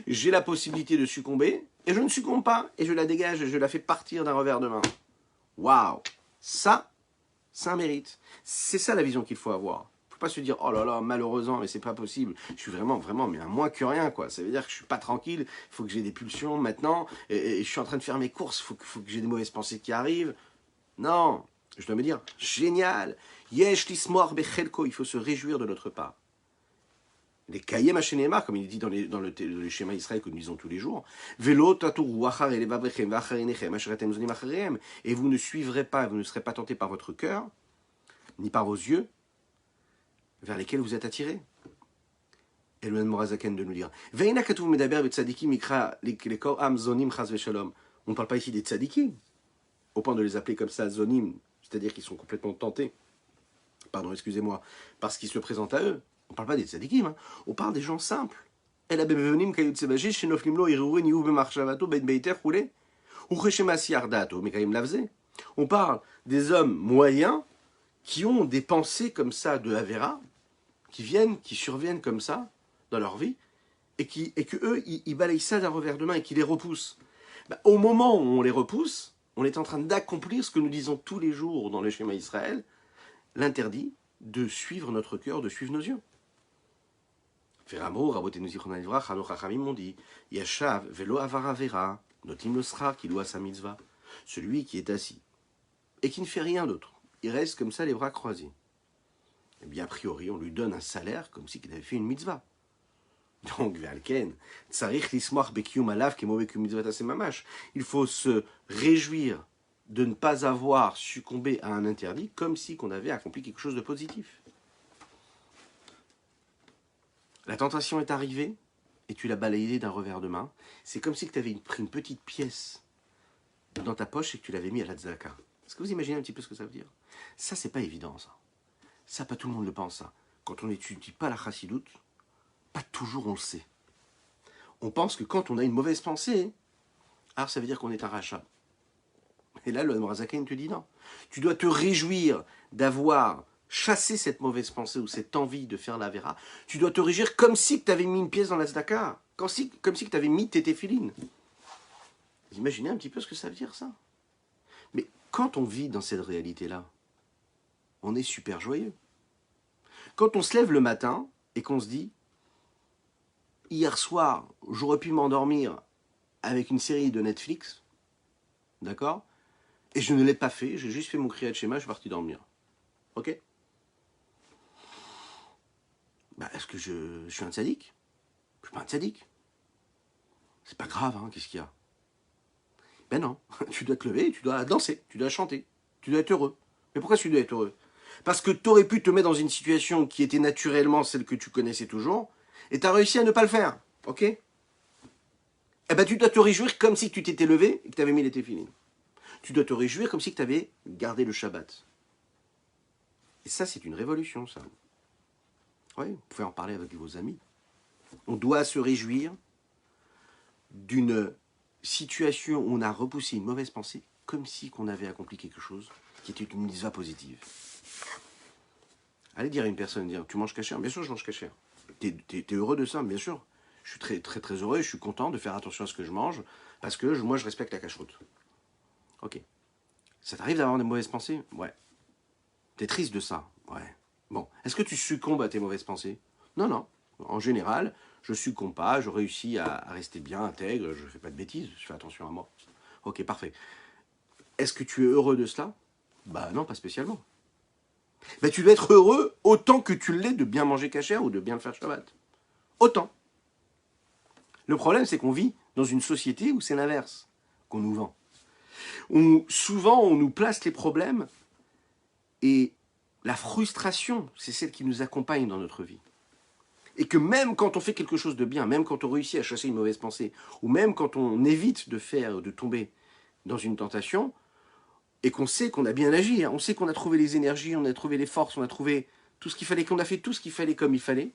J'ai la possibilité de succomber, et je ne succombe pas, et je la dégage, et je la fais partir d'un revers de main. Waouh, ça, C'est un mérite. C'est ça la vision qu'il faut avoir. Il ne faut pas se dire, oh là là, malheureusement, mais c'est pas possible. Je suis vraiment, mais un moins que rien, quoi. Ça veut dire que je suis pas tranquille, il faut que j'ai des pulsions maintenant, et je suis en train de faire mes courses, faut que j'ai des mauvaises pensées qui arrivent. Non, je dois me dire, génial, yesh lismor bechelko, il faut se réjouir de notre part. Les kayem hachénémar, comme il dit dans le schéma Israël que nous lisons tous les jours, Velo taturu achar elevavrechem vacharinechem asheratem zonim acharem, et vous ne suivrez pas, vous ne serez pas tentés par votre cœur, ni par vos yeux, vers lesquels vous êtes attirés. Et le Morazaken de nous dire, Veina katuv medaber betzadikim ikra lekor am zonim chas veshalom. On ne parle pas ici des tzadikim, au point de les appeler comme ça zonim, c'est-à-dire qu'ils sont complètement tentés, pardon, excusez-moi, parce qu'ils se présentent à eux. On ne parle pas des tzadikim, hein. On parle des gens simples. On parle des hommes moyens qui ont des pensées comme ça de Avera, qui surviennent comme ça dans leur vie, et que eux, ils balayent ça d'un revers de main et qui les repoussent. Ben, au moment où on les repousse, on est en train d'accomplir ce que nous disons tous les jours dans le schéma Israël, l'interdit de suivre notre cœur, de suivre nos yeux. Feramo, Rabotenu Zichron Livrach, Hano Chachamim m'ont dit, Yashav velo avar avera, notim le sra qui doit sa mitzvah. Celui qui est assis et qui ne fait rien d'autre, il reste comme ça les bras croisés. Eh bien, a priori, on lui donne un salaire comme s'il avait fait une mitzvah. Donc, Ve'alken, tsarich lismoach bekium alav kemo bekium mitzvah tasemamash. Il faut se réjouir de ne pas avoir succombé à un interdit comme si qu'on avait accompli quelque chose de positif. La tentation est arrivée et tu l'as balayée d'un revers de main. C'est comme si tu avais pris une petite pièce dans ta poche et que tu l'avais mis à la tzedaka. Est-ce que vous imaginez un petit peu ce que ça veut dire? Ça, c'est pas évident, ça. Ça, pas tout le monde le pense, ça. Quand on n'étudie pas la chassidoute, pas toujours on le sait. On pense que quand on a une mauvaise pensée, alors ça veut dire qu'on est un rachat. Et là, le Morazaken te dit non. Tu dois te réjouir d'avoir chassé cette mauvaise pensée ou cette envie de faire la vera. Tu dois te réjouir comme si tu avais mis une pièce dans la tzedaka, comme si tu avais mis tes téphilines. Vous imaginez un petit peu ce que ça veut dire, ça? Mais quand on vit dans cette réalité-là, on est super joyeux. Quand on se lève le matin et qu'on se dit, hier soir, j'aurais pu m'endormir avec une série de Netflix, d'accord? Et je ne l'ai pas fait, j'ai juste fait mon kriyat shema, je suis parti dormir. Ok? Bah, est-ce que je suis un tzaddik? Je suis pas un tzaddik. C'est pas grave, hein, qu'est-ce qu'il y a? Ben non, tu dois te lever, tu dois danser, tu dois chanter, tu dois être heureux. Mais pourquoi tu dois être heureux? Parce que tu aurais pu te mettre dans une situation qui était naturellement celle que tu connaissais toujours, et tu as réussi à ne pas le faire, ok? Eh ben tu dois te réjouir comme si tu t'étais levé et que tu avais mis les téphilines. Tu dois te réjouir comme si tu avais gardé le Shabbat. Et ça, c'est une révolution, ça. Oui, vous pouvez en parler avec vos amis. On doit se réjouir d'une situation où on a repoussé une mauvaise pensée comme si qu'on avait accompli quelque chose qui était une mitzvah positive. Allez dire à une personne, dire, tu manges kasher? Bien sûr, je mange kasher. T'es heureux de ça? Bien sûr. Je suis très, très, très heureux et je suis content de faire attention à ce que je mange parce que moi, je respecte la cacheroute. Ok. Ça t'arrive d'avoir des mauvaises pensées? Ouais. T'es triste de ça? Ouais. Bon. Est-ce que tu succombes à tes mauvaises pensées? Non, non. En général, je succombe pas, je réussis à rester bien intègre, je fais pas de bêtises, je fais attention à moi. Ok, parfait. Est-ce que tu es heureux de cela? Bah non, pas spécialement. Ben, tu dois être heureux autant que tu l'es de bien manger kasher ou de bien le faire Shabbat. Autant. Le problème, c'est qu'on vit dans une société où c'est l'inverse qu'on nous vend. Souvent, on nous place les problèmes et la frustration, c'est celle qui nous accompagne dans notre vie. Et que même quand on fait quelque chose de bien, même quand on réussit à chasser une mauvaise pensée, ou même quand on évite de tomber dans une tentation, et qu'on sait qu'on a bien agi, hein, on sait qu'on a trouvé les énergies, on a trouvé les forces, on a trouvé tout ce qu'il fallait, qu'on a fait tout ce qu'il fallait comme il fallait,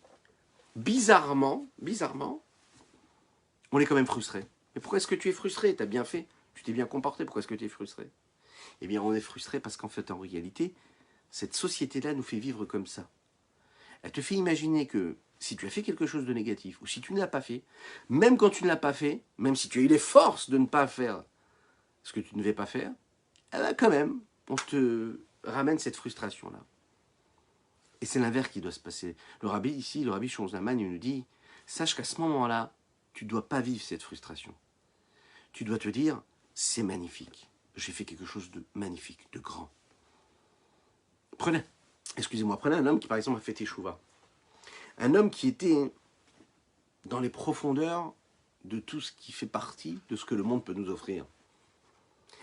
bizarrement, on est quand même frustré. Mais pourquoi est-ce que tu es frustré? Tu as bien fait, tu t'es bien comporté, pourquoi est-ce que tu es frustré? Eh bien, on est frustré parce qu'en fait, en réalité, cette société-là nous fait vivre comme ça. Elle te fait imaginer que si tu as fait quelque chose de négatif, ou si tu ne l'as pas fait, même quand tu ne l'as pas fait, même si tu as eu les forces de ne pas faire ce que tu ne devais pas faire, eh bien quand même, on te ramène cette frustration-là. Et c'est l'inverse qui doit se passer. Le rabbi ici, le rabbi Shonzaman, il nous dit, sache qu'à ce moment-là, tu ne dois pas vivre cette frustration. Tu dois te dire, c'est magnifique. J'ai fait quelque chose de magnifique, de grand. Prenez un homme qui par exemple a fait Teshuvah. Un homme qui était dans les profondeurs de tout ce qui fait partie de ce que le monde peut nous offrir.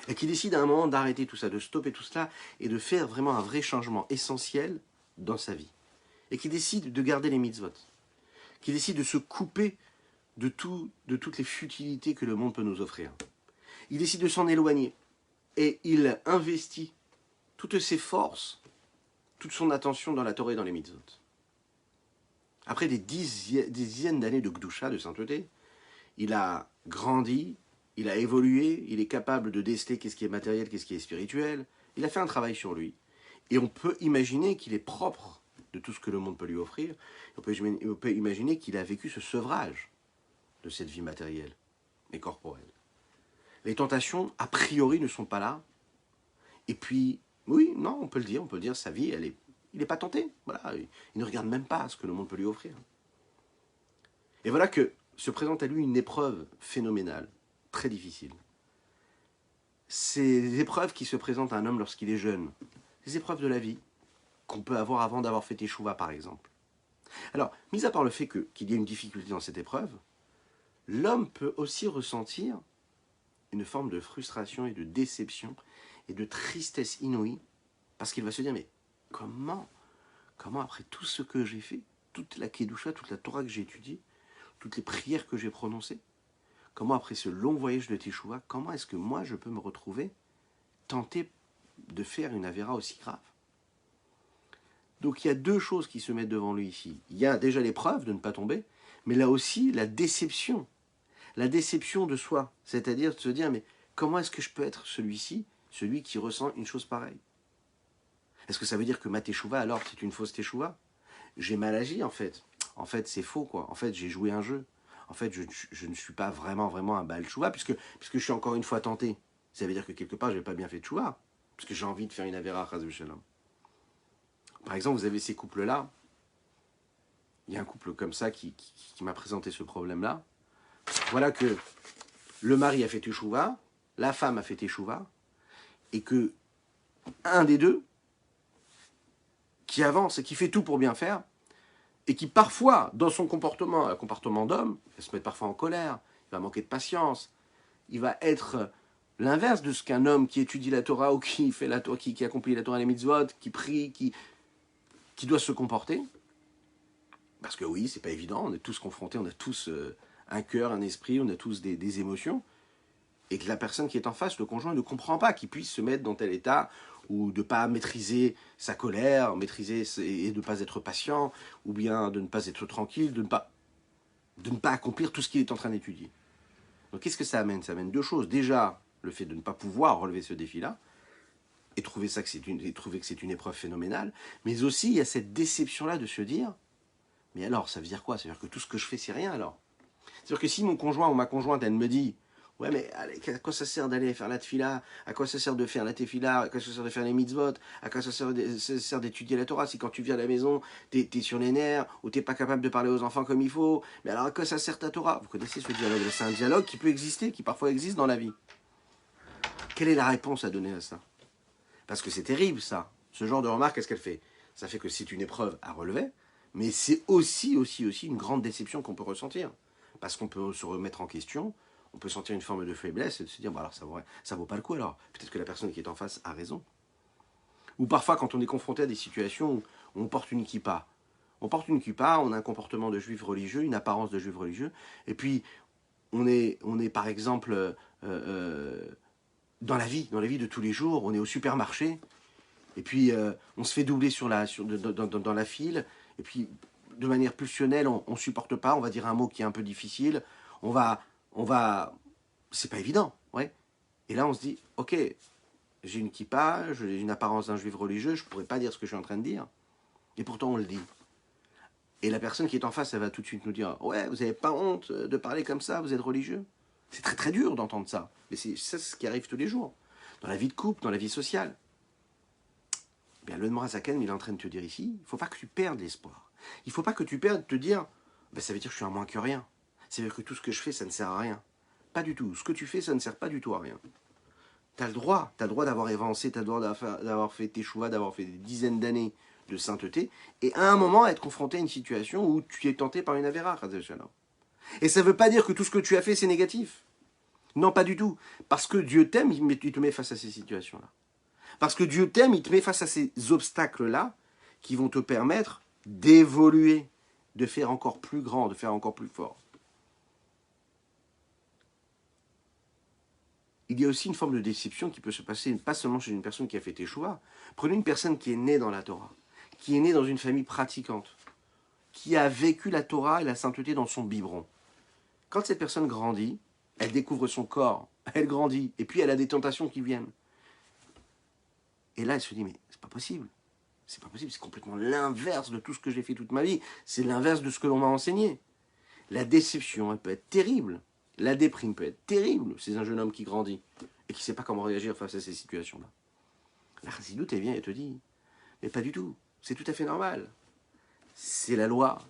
Et qui décide à un moment d'arrêter tout ça, de stopper tout cela et de faire vraiment un vrai changement essentiel dans sa vie. Et qui décide de garder les mitzvot. Qui décide de se couper de toutes les futilités que le monde peut nous offrir. Il décide de s'en éloigner. Et il investit toutes ses forces, toute son attention dans la Torah et dans les mitzvot. Après des dizaines d'années de Gdusha, de sainteté, il a grandi, il a évolué, il est capable de déceler qu'est-ce qui est matériel, qu'est-ce qui est spirituel. Il a fait un travail sur lui. Et on peut imaginer qu'il est propre de tout ce que le monde peut lui offrir. On peut imaginer qu'il a vécu ce sevrage de cette vie matérielle et corporelle. Les tentations, a priori, ne sont pas là. Et puis, oui, non, on peut le dire, sa vie, il n'est pas tenté. Voilà, il ne regarde même pas ce que le monde peut lui offrir. Et voilà que se présente à lui une épreuve phénoménale, très difficile. C'est des épreuves qui se présentent à un homme lorsqu'il est jeune. Les épreuves de la vie qu'on peut avoir avant d'avoir fait Teshuvah, par exemple. Alors, mis à part le fait qu'il y ait une difficulté dans cette épreuve, l'homme peut aussi ressentir une forme de frustration et de déception et de tristesse inouïe, parce qu'il va se dire, mais comment après tout ce que j'ai fait, toute la Kedusha, toute la Torah que j'ai étudiée, toutes les prières que j'ai prononcées, comment après ce long voyage de Teshuvah, comment est-ce que moi je peux me retrouver tenté de faire une avéra aussi grave? Donc il y a deux choses qui se mettent devant lui ici. Il y a déjà l'épreuve de ne pas tomber, mais là aussi la déception de soi, c'est-à-dire de se dire, mais comment est-ce que je peux être celui-ci, celui qui ressent une chose pareille? Est-ce que ça veut dire que ma Teshuvah, alors, c'est une fausse Teshuvah? J'ai mal agi, en fait. En fait, c'est faux, quoi. En fait, j'ai joué un jeu. En fait, je ne suis pas vraiment un Baal Teshuvah, puisque je suis encore une fois tenté. Ça veut dire que quelque part, je n'ai pas bien fait Teshuvah, puisque j'ai envie de faire une Avera Chas v'Shalom. Par exemple, vous avez ces couples-là. Il y a un couple comme ça qui m'a présenté ce problème-là. Voilà que le mari a fait Teshuvah, la femme a fait Teshuvah, et que un des deux, qui avance et qui fait tout pour bien faire, et qui parfois, dans son comportement, un comportement d'homme, il va se mettre parfois en colère, il va manquer de patience, il va être l'inverse de ce qu'un homme qui étudie la Torah ou qui fait la Torah, qui accomplit la Torah et les mitzvot, qui prie, qui doit se comporter. Parce que oui, c'est pas évident, on est tous confrontés, on a tous un cœur, un esprit, on a tous des émotions, et que la personne qui est en face, le conjoint, ne comprend pas qu'il puisse se mettre dans tel état, ou de ne pas maîtriser sa colère, et de ne pas être patient, ou bien de ne pas être tranquille, de ne pas accomplir tout ce qu'il est en train d'étudier. Donc qu'est-ce que ça amène? Ça amène deux choses. Déjà, le fait de ne pas pouvoir relever ce défi-là, et trouver que c'est une épreuve phénoménale, mais aussi il y a cette déception-là de se dire, mais alors, ça veut dire quoi? Ça veut dire que tout ce que je fais, c'est rien alors? C'est-à-dire que si mon conjoint ou ma conjointe, elle me dit, ouais, mais allez, à quoi ça sert d'aller faire la tefila? À quoi ça sert de faire la tefila? À quoi ça sert de faire les mitzvot? À quoi ça sert d'étudier la Torah? Si quand tu viens à la maison, t'es sur les nerfs, ou t'es pas capable de parler aux enfants comme il faut, mais alors à quoi ça sert ta Torah? Vous connaissez ce dialogue? C'est un dialogue qui peut exister, qui parfois existe dans la vie. Quelle est la réponse à donner à ça? Parce que c'est terrible, ça. Ce genre de remarque, qu'est-ce qu'elle fait? Ça fait que c'est une épreuve à relever, mais c'est aussi une grande déception qu'on peut ressentir. Parce qu'on peut se remettre en question, on peut sentir une forme de faiblesse et de se dire, bah alors ça vaut pas le coup alors. Peut-être que la personne qui est en face a raison. Ou parfois quand on est confronté à des situations où on porte une kippa. On porte une kippa, on a un comportement de juif religieux, une apparence de juif religieux, et puis on est par exemple dans la vie de tous les jours, on est au supermarché, et puis on se fait doubler dans la file, et puis de manière pulsionnelle, on ne supporte pas, on va dire un mot qui est un peu difficile, on va, c'est pas évident, ouais. Et là on se dit, ok, j'ai une kippa, j'ai une apparence d'un juif religieux, je pourrais pas dire ce que je suis en train de dire, et pourtant on le dit. Et la personne qui est en face, elle va tout de suite nous dire, ouais, vous n'avez pas honte de parler comme ça, vous êtes religieux? C'est très très dur d'entendre ça, mais c'est ça ce qui arrive tous les jours, dans la vie de couple, dans la vie sociale. Bien, le Morazaken, il est en train de te dire ici, il ne faut pas que tu perdes l'espoir. Il ne faut pas que tu perdes de te dire, ben, ça veut dire que je suis un moins que rien. Ça veut dire que tout ce que je fais, ça ne sert à rien. Pas du tout. Ce que tu fais, ça ne sert pas du tout à rien. Tu as le droit d'avoir avancé, tu as le droit d'avoir fait tes choix, d'avoir fait des dizaines d'années de sainteté, et à un moment être confronté à une situation où tu es tenté par une avéra. Et ça ne veut pas dire que tout ce que tu as fait, c'est négatif. Non, pas du tout. Parce que Dieu t'aime, il te met face à ces situations-là. Parce que Dieu t'aime, il te met face à ces obstacles-là qui vont te permettre d'évoluer, de faire encore plus grand, de faire encore plus fort. Il y a aussi une forme de déception qui peut se passer, pas seulement chez une personne qui a fait Teshuva. Prenez une personne qui est née dans la Torah, qui est née dans une famille pratiquante, qui a vécu la Torah et la sainteté dans son biberon. Quand cette personne grandit, elle découvre son corps, elle grandit, et puis elle a des tentations qui viennent. Et là, elle se dit, mais c'est pas possible. C'est pas possible, c'est complètement l'inverse de tout ce que j'ai fait toute ma vie. C'est l'inverse de ce que l'on m'a enseigné. La déception, elle peut être terrible. La déprime peut être terrible. C'est un jeune homme qui grandit et qui ne sait pas comment réagir face à ces situations-là. La Chassidoute, elle vient et te dit, mais pas du tout, c'est tout à fait normal. C'est la loi,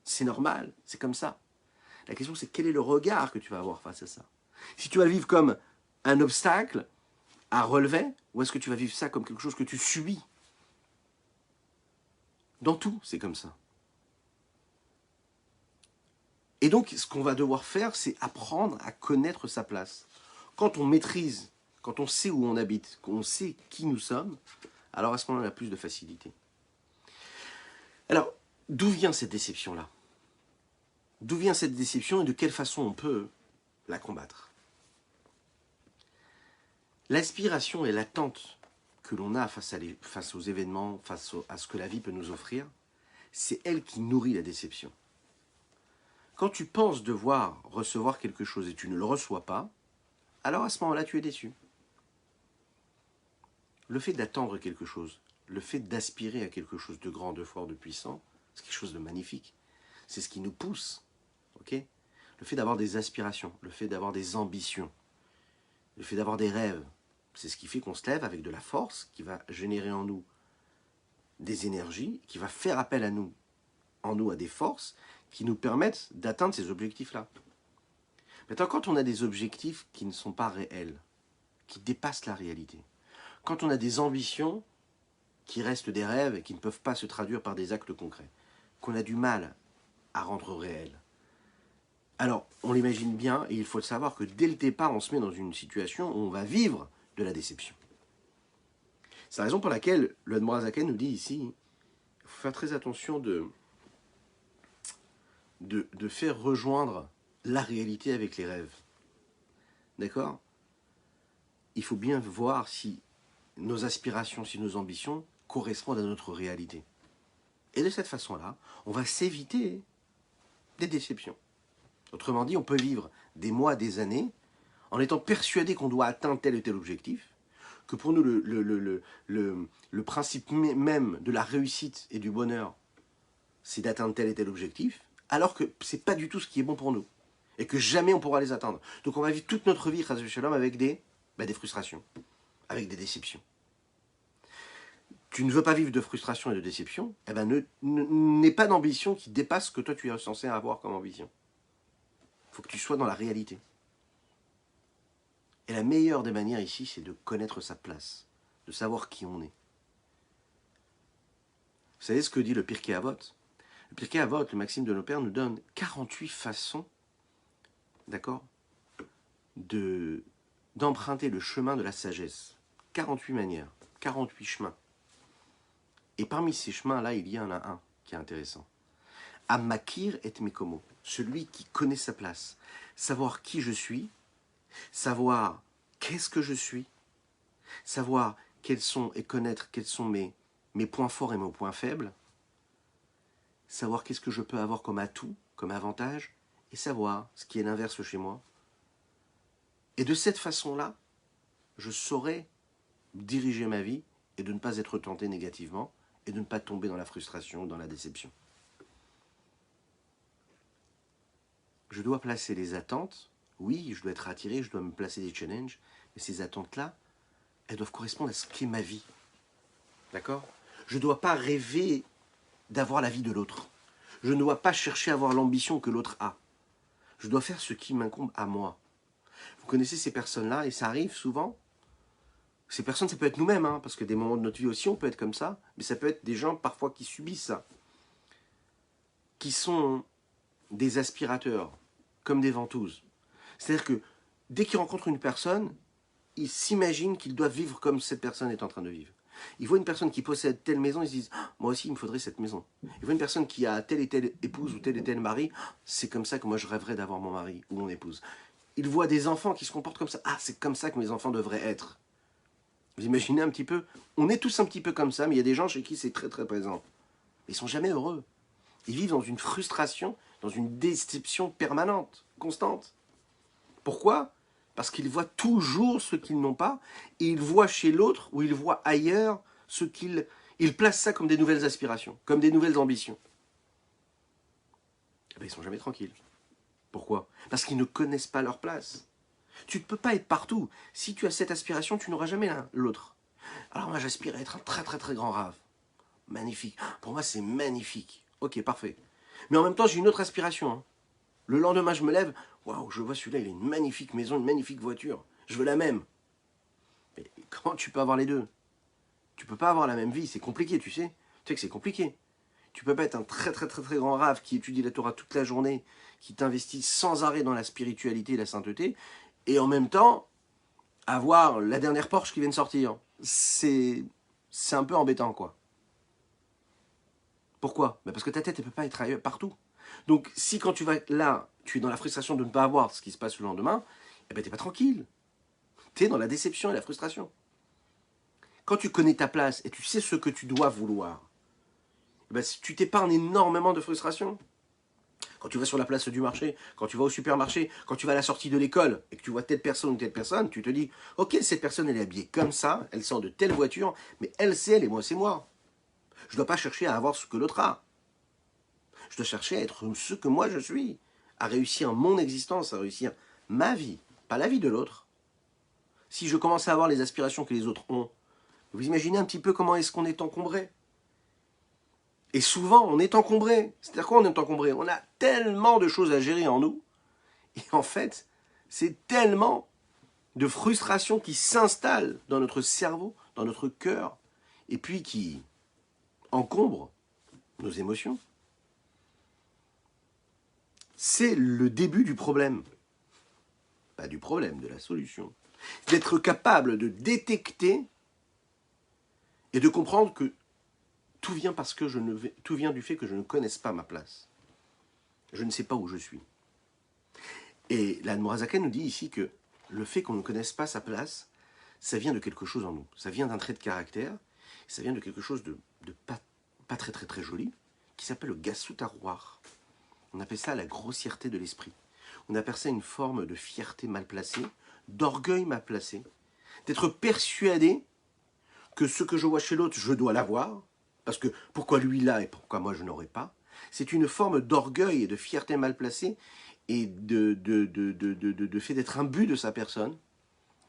c'est normal, c'est comme ça. La question, c'est quel est le regard que tu vas avoir face à ça. Si tu vas le vivre comme un obstacle à relever, ou est-ce que tu vas vivre ça comme quelque chose que tu subis? Dans tout, c'est comme ça. Et donc, ce qu'on va devoir faire, c'est apprendre à connaître sa place. Quand on maîtrise, quand on sait où on habite, qu'on sait qui nous sommes, alors à ce moment-là, on a plus de facilité. Alors, d'où vient cette déception-là? D'où vient cette déception et de quelle façon on peut la combattre? L'aspiration et l'attente que l'on a face aux événements, à ce que la vie peut nous offrir, c'est elle qui nourrit la déception. Quand tu penses devoir recevoir quelque chose et tu ne le reçois pas, alors à ce moment-là, tu es déçu. Le fait d'attendre quelque chose, le fait d'aspirer à quelque chose de grand, de fort, de puissant, c'est quelque chose de magnifique. C'est ce qui nous pousse. Okay, le fait d'avoir des aspirations, le fait d'avoir des ambitions, le fait d'avoir des rêves, c'est ce qui fait qu'on se lève avec de la force, qui va générer en nous des énergies, qui va faire appel à nous, à des forces qui nous permettent d'atteindre ces objectifs-là. Maintenant, quand on a des objectifs qui ne sont pas réels, qui dépassent la réalité, quand on a des ambitions qui restent des rêves et qui ne peuvent pas se traduire par des actes concrets, qu'on a du mal à rendre réels, alors on l'imagine bien et il faut le savoir que dès le départ, on se met dans une situation où on va vivre de la déception. C'est la raison pour laquelle le Admorazaken nous dit ici, il faut faire très attention de faire rejoindre la réalité avec les rêves. D'accord? Il faut bien voir si nos aspirations, si nos ambitions correspondent à notre réalité. Et de cette façon-là, on va s'éviter des déceptions. Autrement dit, on peut vivre des mois, des années, en étant persuadé qu'on doit atteindre tel ou tel objectif, que pour nous, le principe même de la réussite et du bonheur, c'est d'atteindre tel et tel objectif, alors que ce n'est pas du tout ce qui est bon pour nous, et que jamais on pourra les atteindre. Donc on va vivre toute notre vie, avec des frustrations, avec des déceptions. Tu ne veux pas vivre de frustration et de déception, eh ben n'aie pas d'ambition qui dépasse ce que toi tu es censé avoir comme ambition. Il faut que tu sois dans la réalité. Et la meilleure des manières ici, c'est de connaître sa place, de savoir qui on est. Vous savez ce que dit le Pirkei Avot? Le Pirkei Avot, le Maxime de nos pères, nous donne 48 façons, d'accord, d'emprunter le chemin de la sagesse. 48 manières, 48 chemins. Et parmi ces chemins-là, il y en a un qui est intéressant. Amakir et Mekomo, celui qui connaît sa place. Savoir qui je suis, savoir qu'est-ce que je suis, savoir connaître quels sont mes points forts et mes points faibles, savoir qu'est-ce que je peux avoir comme atout, comme avantage, et savoir ce qui est l'inverse chez moi. Et de cette façon-là, je saurai diriger ma vie et de ne pas être tenté négativement et de ne pas tomber dans la frustration, dans la déception. Je dois placer les attentes, oui, je dois être attiré, je dois me placer des challenges, mais ces attentes-là, elles doivent correspondre à ce qu'est ma vie. D'accord? Je ne dois pas rêver d'avoir la vie de l'autre. Je ne dois pas chercher à avoir l'ambition que l'autre a. Je dois faire ce qui m'incombe à moi. Vous connaissez ces personnes-là, et ça arrive souvent. Ces personnes, ça peut être nous-mêmes, hein, parce que des moments de notre vie aussi, on peut être comme ça, mais ça peut être des gens parfois qui subissent ça, qui sont des aspirateurs, comme des ventouses. C'est-à-dire que dès qu'ils rencontrent une personne, ils s'imaginent qu'ils doivent vivre comme cette personne est en train de vivre. Ils voient une personne qui possède telle maison, ils se disent ah, « moi aussi, il me faudrait cette maison ». Ils voient une personne qui a telle et telle épouse ou tel et tel mari, ah, c'est comme ça que moi je rêverais d'avoir mon mari ou mon épouse. Ils voient des enfants qui se comportent comme ça, ah, c'est comme ça que mes enfants devraient être. Vous imaginez un petit peu? On est tous un petit peu comme ça, mais il y a des gens chez qui c'est très très présent. Ils ne sont jamais heureux. Ils vivent dans une frustration, dans une déception permanente, constante. Pourquoi? Parce qu'ils voient toujours ce qu'ils n'ont pas, et ils voient chez l'autre, ou ils voient ailleurs, ce qu'ils... Ils placent ça comme des nouvelles aspirations, comme des nouvelles ambitions. Et bien, ils ne sont jamais tranquilles. Pourquoi? Parce qu'ils ne connaissent pas leur place. Tu ne peux pas être partout. Si tu as cette aspiration, tu n'auras jamais l'autre. Alors moi, j'aspire à être un très très très grand rave. Magnifique. Pour moi, c'est magnifique. Ok, parfait. Mais en même temps, j'ai une autre aspiration. Hein. Le lendemain, je me lève. Waouh, je vois celui-là, il a une magnifique maison, une magnifique voiture. Je veux la même. Mais comment tu peux avoir les deux? Tu peux pas avoir la même vie. C'est compliqué, tu sais. Tu sais que c'est compliqué. Tu peux pas être un très très très très grand rave qui étudie la Torah toute la journée, qui t'investit sans arrêt dans la spiritualité et la sainteté, et en même temps, avoir la dernière Porsche qui vient de sortir. C'est un peu embêtant, quoi. Pourquoi? Parce que ta tête, elle ne peut pas être ailleurs, partout. Donc, si quand tu vas là, tu es dans la frustration de ne pas avoir ce qui se passe le lendemain, eh ben, tu n'es pas tranquille. Tu es dans la déception et la frustration. Quand tu connais ta place et tu sais ce que tu dois vouloir, eh ben, tu t'épargnes énormément de frustration. Quand tu vas sur la place du marché, quand tu vas au supermarché, quand tu vas à la sortie de l'école et que tu vois telle personne ou telle personne, tu te dis « Ok, cette personne, elle est habillée comme ça, elle sort de telle voiture, mais elle, c'est elle et moi, c'est moi. Je ne dois pas chercher à avoir ce que l'autre a. Je dois chercher à être ce que moi je suis, à réussir mon existence, à réussir ma vie, pas la vie de l'autre. Si je commence à avoir les aspirations que les autres ont, vous imaginez un petit peu comment est-ce qu'on est encombré. Et souvent, on est encombré. C'est-à-dire quoi on est encombré? On a tellement de choses à gérer en nous. Et en fait, c'est tellement de frustration qui s'installe dans notre cerveau, dans notre cœur, et puis qui encombre nos émotions. C'est le début du problème. Pas du problème, de la solution. D'être capable de détecter et de comprendre que tout vient tout vient du fait que je ne connaisse pas ma place. Je ne sais pas où je suis. Et l'Admorazaken nous dit ici que le fait qu'on ne connaisse pas sa place, ça vient de quelque chose en nous. Ça vient d'un trait de caractère, ça vient de quelque chose de pas très très très joli, qui s'appelle le gassut harouar. On appelle ça la grossièreté de l'esprit. On appelle ça une forme de fierté mal placée, d'orgueil mal placé, d'être persuadé que ce que je vois chez l'autre, je dois l'avoir, parce que pourquoi lui l'a et pourquoi moi je n'aurais pas. C'est une forme d'orgueil et de fierté mal placée et de fait d'être imbu de sa personne,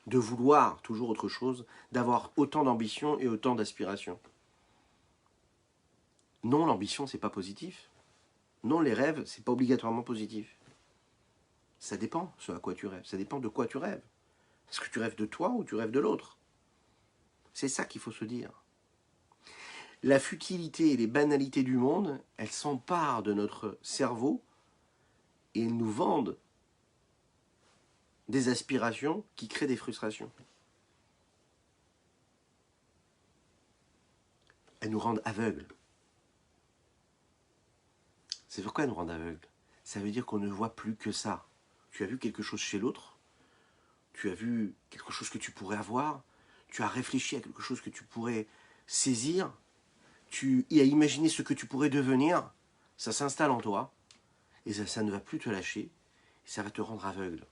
de vouloir toujours autre chose, d'avoir autant d'ambition et autant d'aspiration. Non, l'ambition, c'est pas positif. Non, les rêves, c'est pas obligatoirement positif. Ça dépend ce à quoi tu rêves. Ça dépend de quoi tu rêves. Est-ce que tu rêves de toi ou tu rêves de l'autre? C'est ça qu'il faut se dire. La futilité et les banalités du monde, elles s'emparent de notre cerveau et elles nous vendent des aspirations qui créent des frustrations. Elles nous rendent aveugles. C'est pourquoi elles nous rendent aveugles. Ça veut dire qu'on ne voit plus que ça. Tu as vu quelque chose chez l'autre, tu as vu quelque chose que tu pourrais avoir, tu as réfléchi à quelque chose que tu pourrais saisir, tu y as imaginé ce que tu pourrais devenir, ça s'installe en toi, et ça ne va plus te lâcher, et ça va te rendre aveugle.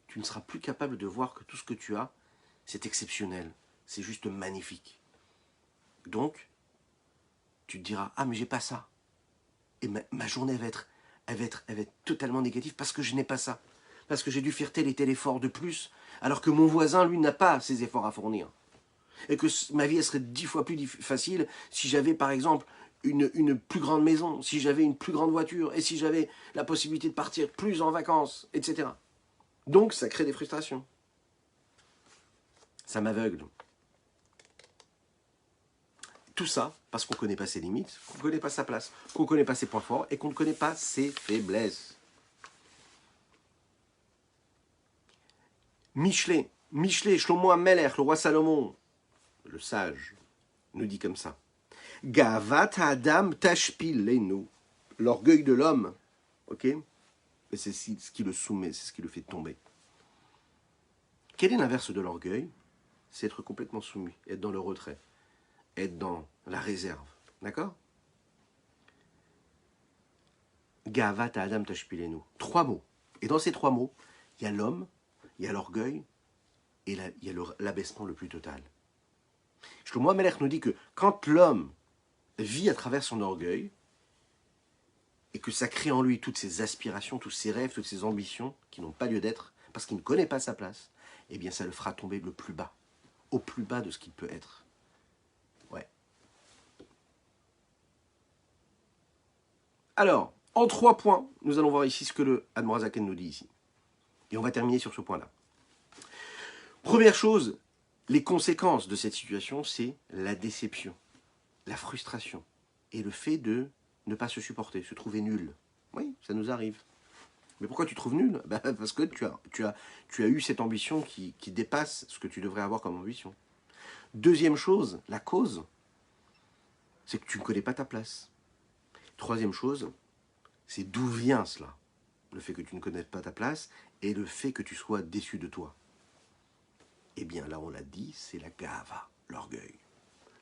Tu ne seras plus capable de voir que tout ce que tu as, c'est exceptionnel, c'est juste magnifique. Donc, tu te diras, ah mais j'ai pas ça. Et ma journée elle va être totalement négative parce que je n'ai pas ça. Parce que j'ai dû faire tel et tel effort de plus, alors que mon voisin, lui, n'a pas ces efforts à fournir. et que ma vie elle serait 10 fois plus facile si j'avais par exemple une plus grande maison, si j'avais une plus grande voiture, et si j'avais la possibilité de partir plus en vacances, etc. Donc ça crée des frustrations. Ça m'aveugle. Tout ça parce qu'on ne connaît pas ses limites, qu'on ne connaît pas sa place, qu'on ne connaît pas ses points forts et qu'on ne connaît pas ses faiblesses. Michelet, Shlomo HaMelech, le roi Salomon, le sage, nous dit comme ça. Gavat Adam tashpilenu. L'orgueil de l'homme, ok? Et c'est ce qui le soumet, c'est ce qui le fait tomber. Quel est l'inverse de l'orgueil? C'est être complètement soumis, être dans le retrait, être dans la réserve. D'accord? Gavat Adam tashpilenu. 3 mots. Et dans ces 3 mots, il y a l'homme, il y a l'orgueil et il y a l'abaissement le plus total. Shlomo HaMelech nous dit que quand l'homme vit à travers son orgueil et que ça crée en lui toutes ses aspirations, tous ses rêves, toutes ses ambitions qui n'ont pas lieu d'être parce qu'il ne connaît pas sa place, eh bien ça le fera tomber le plus bas, au plus bas de ce qu'il peut être. Ouais. Alors, en 3 points, nous allons voir ici ce que le Admorazaken nous dit ici. Et on va terminer sur ce point-là. Première chose, les conséquences de cette situation, c'est la déception, la frustration et le fait de ne pas se supporter, se trouver nul. Oui, ça nous arrive. Mais pourquoi tu te trouves nul? Parce que tu as eu cette ambition qui dépasse ce que tu devrais avoir comme ambition. Deuxième chose, la cause, c'est que tu ne connais pas ta place. Troisième chose, c'est d'où vient cela. Le fait que tu ne connaisses pas ta place et le fait que tu sois déçu de toi. Eh bien là, on l'a dit, c'est la gava, l'orgueil,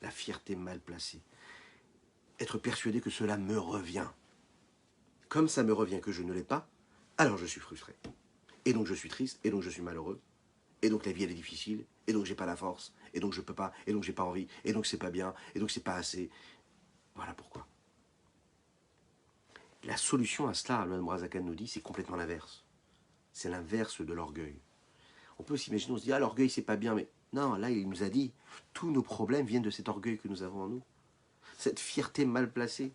la fierté mal placée. Être persuadé que cela me revient. Comme ça me revient que je ne l'ai pas, alors je suis frustré. Et donc je suis triste, et donc je suis malheureux. Et donc la vie elle est difficile, et donc j'ai pas la force, et donc je peux pas, et donc j'ai pas envie, et donc c'est pas bien, et donc c'est pas assez. Voilà pourquoi. La solution à cela, le Admorazaken nous dit, c'est complètement l'inverse. C'est l'inverse de l'orgueil. On peut s'imaginer, on se dit, ah l'orgueil c'est pas bien, mais non, là il nous a dit, tous nos problèmes viennent de cet orgueil que nous avons en nous. Cette fierté mal placée.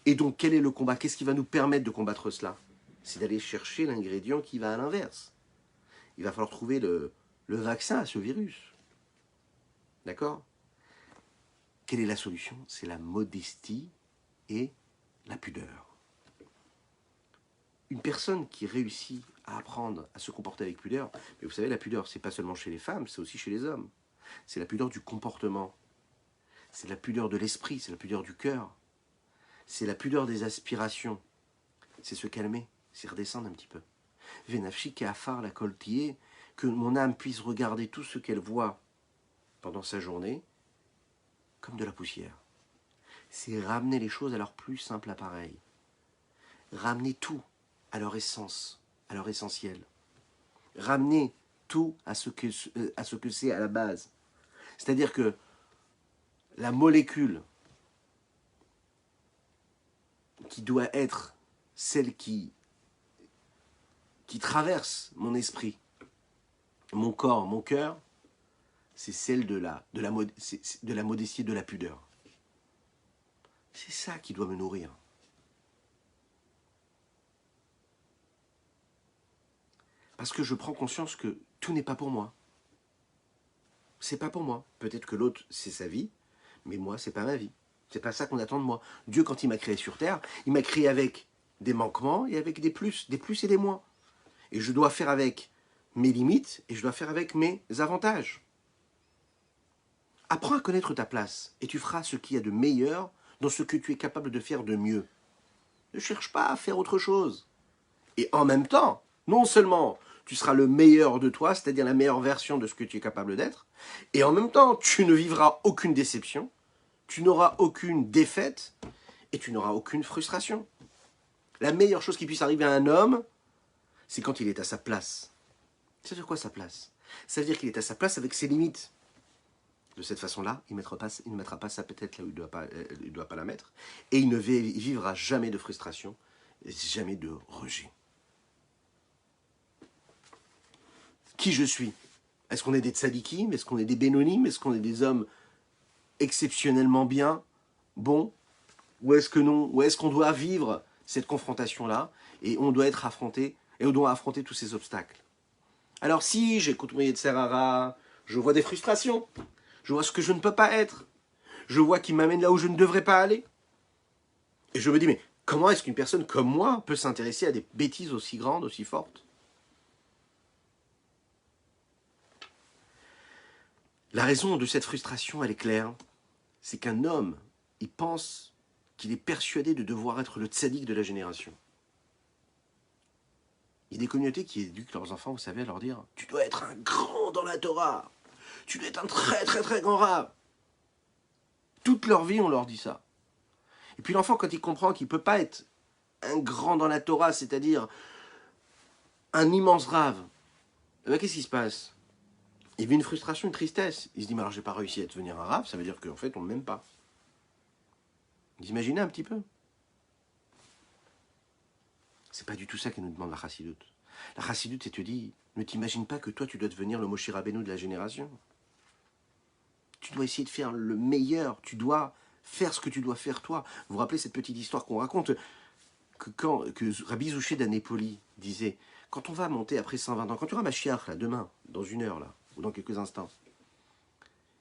Et donc quel est le combat? Qu'est-ce qui va nous permettre de combattre cela? C'est d'aller chercher l'ingrédient qui va à l'inverse. Il va falloir trouver le vaccin à ce virus. D'accord? Quelle est la solution? C'est la modestie et la pudeur. Une personne qui réussit à apprendre à se comporter avec pudeur, mais vous savez, la pudeur, c'est pas seulement chez les femmes, c'est aussi chez les hommes. C'est la pudeur du comportement. C'est la pudeur de l'esprit, c'est la pudeur du cœur. C'est la pudeur des aspirations. C'est se calmer, c'est redescendre un petit peu. Vénafchi Kéafar la coltier, que mon âme puisse regarder tout ce qu'elle voit pendant sa journée comme de la poussière. C'est ramener les choses à leur plus simple appareil. Ramener tout à leur essence, à leur essentiel. Ramener tout à ce que c'est à la base. C'est-à-dire que la molécule qui doit être celle qui traverse mon esprit, mon corps, mon cœur, c'est celle de la modestie et de la pudeur. C'est ça qui doit me nourrir. Parce que je prends conscience que tout n'est pas pour moi. C'est pas pour moi. Peut-être que l'autre, c'est sa vie, mais moi, c'est pas ma vie. C'est pas ça qu'on attend de moi. Dieu, quand il m'a créé sur Terre, il m'a créé avec des manquements et avec des plus et des moins. Et je dois faire avec mes limites et je dois faire avec mes avantages. Apprends à connaître ta place et tu feras ce qu'il y a de meilleur dans ce que tu es capable de faire de mieux. Ne cherche pas à faire autre chose. Et en même temps, non seulement tu seras le meilleur de toi, c'est-à-dire la meilleure version de ce que tu es capable d'être, et en même temps, tu ne vivras aucune déception, tu n'auras aucune défaite, et tu n'auras aucune frustration. La meilleure chose qui puisse arriver à un homme, c'est quand il est à sa place. C'est de quoi sa place? Ça veut dire qu'il est à sa place avec ses limites. De cette façon-là, il ne mettra pas sa tête là où il ne doit pas la mettre, et il ne vivra jamais de frustration, jamais de rejet. Qui je suis? Est-ce qu'on est des tzadikim? Est-ce qu'on est des bénonim? Est-ce qu'on est des hommes exceptionnellement bien, bons? Ou est-ce que non? Ou est-ce qu'on doit vivre cette confrontation-là et on doit être affronté et on doit affronter tous ces obstacles? Alors si j'écoute mon Yetzer Hara, je vois des frustrations, je vois ce que je ne peux pas être, je vois qu'il m'amène là où je ne devrais pas aller. Et je me dis, mais comment est-ce qu'une personne comme moi peut s'intéresser à des bêtises aussi grandes, aussi fortes? La raison de cette frustration, elle est claire. C'est qu'un homme, il pense qu'il est persuadé de devoir être le tzaddik de la génération. Il y a des communautés qui éduquent leurs enfants, vous savez, à leur dire « Tu dois être un grand dans la Torah. Tu dois être un très très très grand rab. » Toute leur vie, on leur dit ça. Et puis l'enfant, quand il comprend qu'il ne peut pas être un grand dans la Torah, c'est-à-dire un immense rave, eh bien, qu'est-ce qui se passe? Il vit une frustration, une tristesse. Il se dit, mais alors j'ai pas réussi à devenir un rave, ça veut dire qu'en fait on ne m'aime pas. Vous imaginez un petit peu? C'est pas du tout ça que nous demande la chassidoute. La chassidoute, c'est te dit, ne t'imagine pas que toi tu dois devenir le Moshe Rabbeinu de la génération. Tu dois essayer de faire le meilleur, tu dois faire ce que tu dois faire toi. Vous vous rappelez cette petite histoire qu'on raconte que Rabbi Zouché d'Anépoli disait, quand on va monter après 120 ans, quand tu auras Mashiach là, demain, dans une heure là, ou dans quelques instants,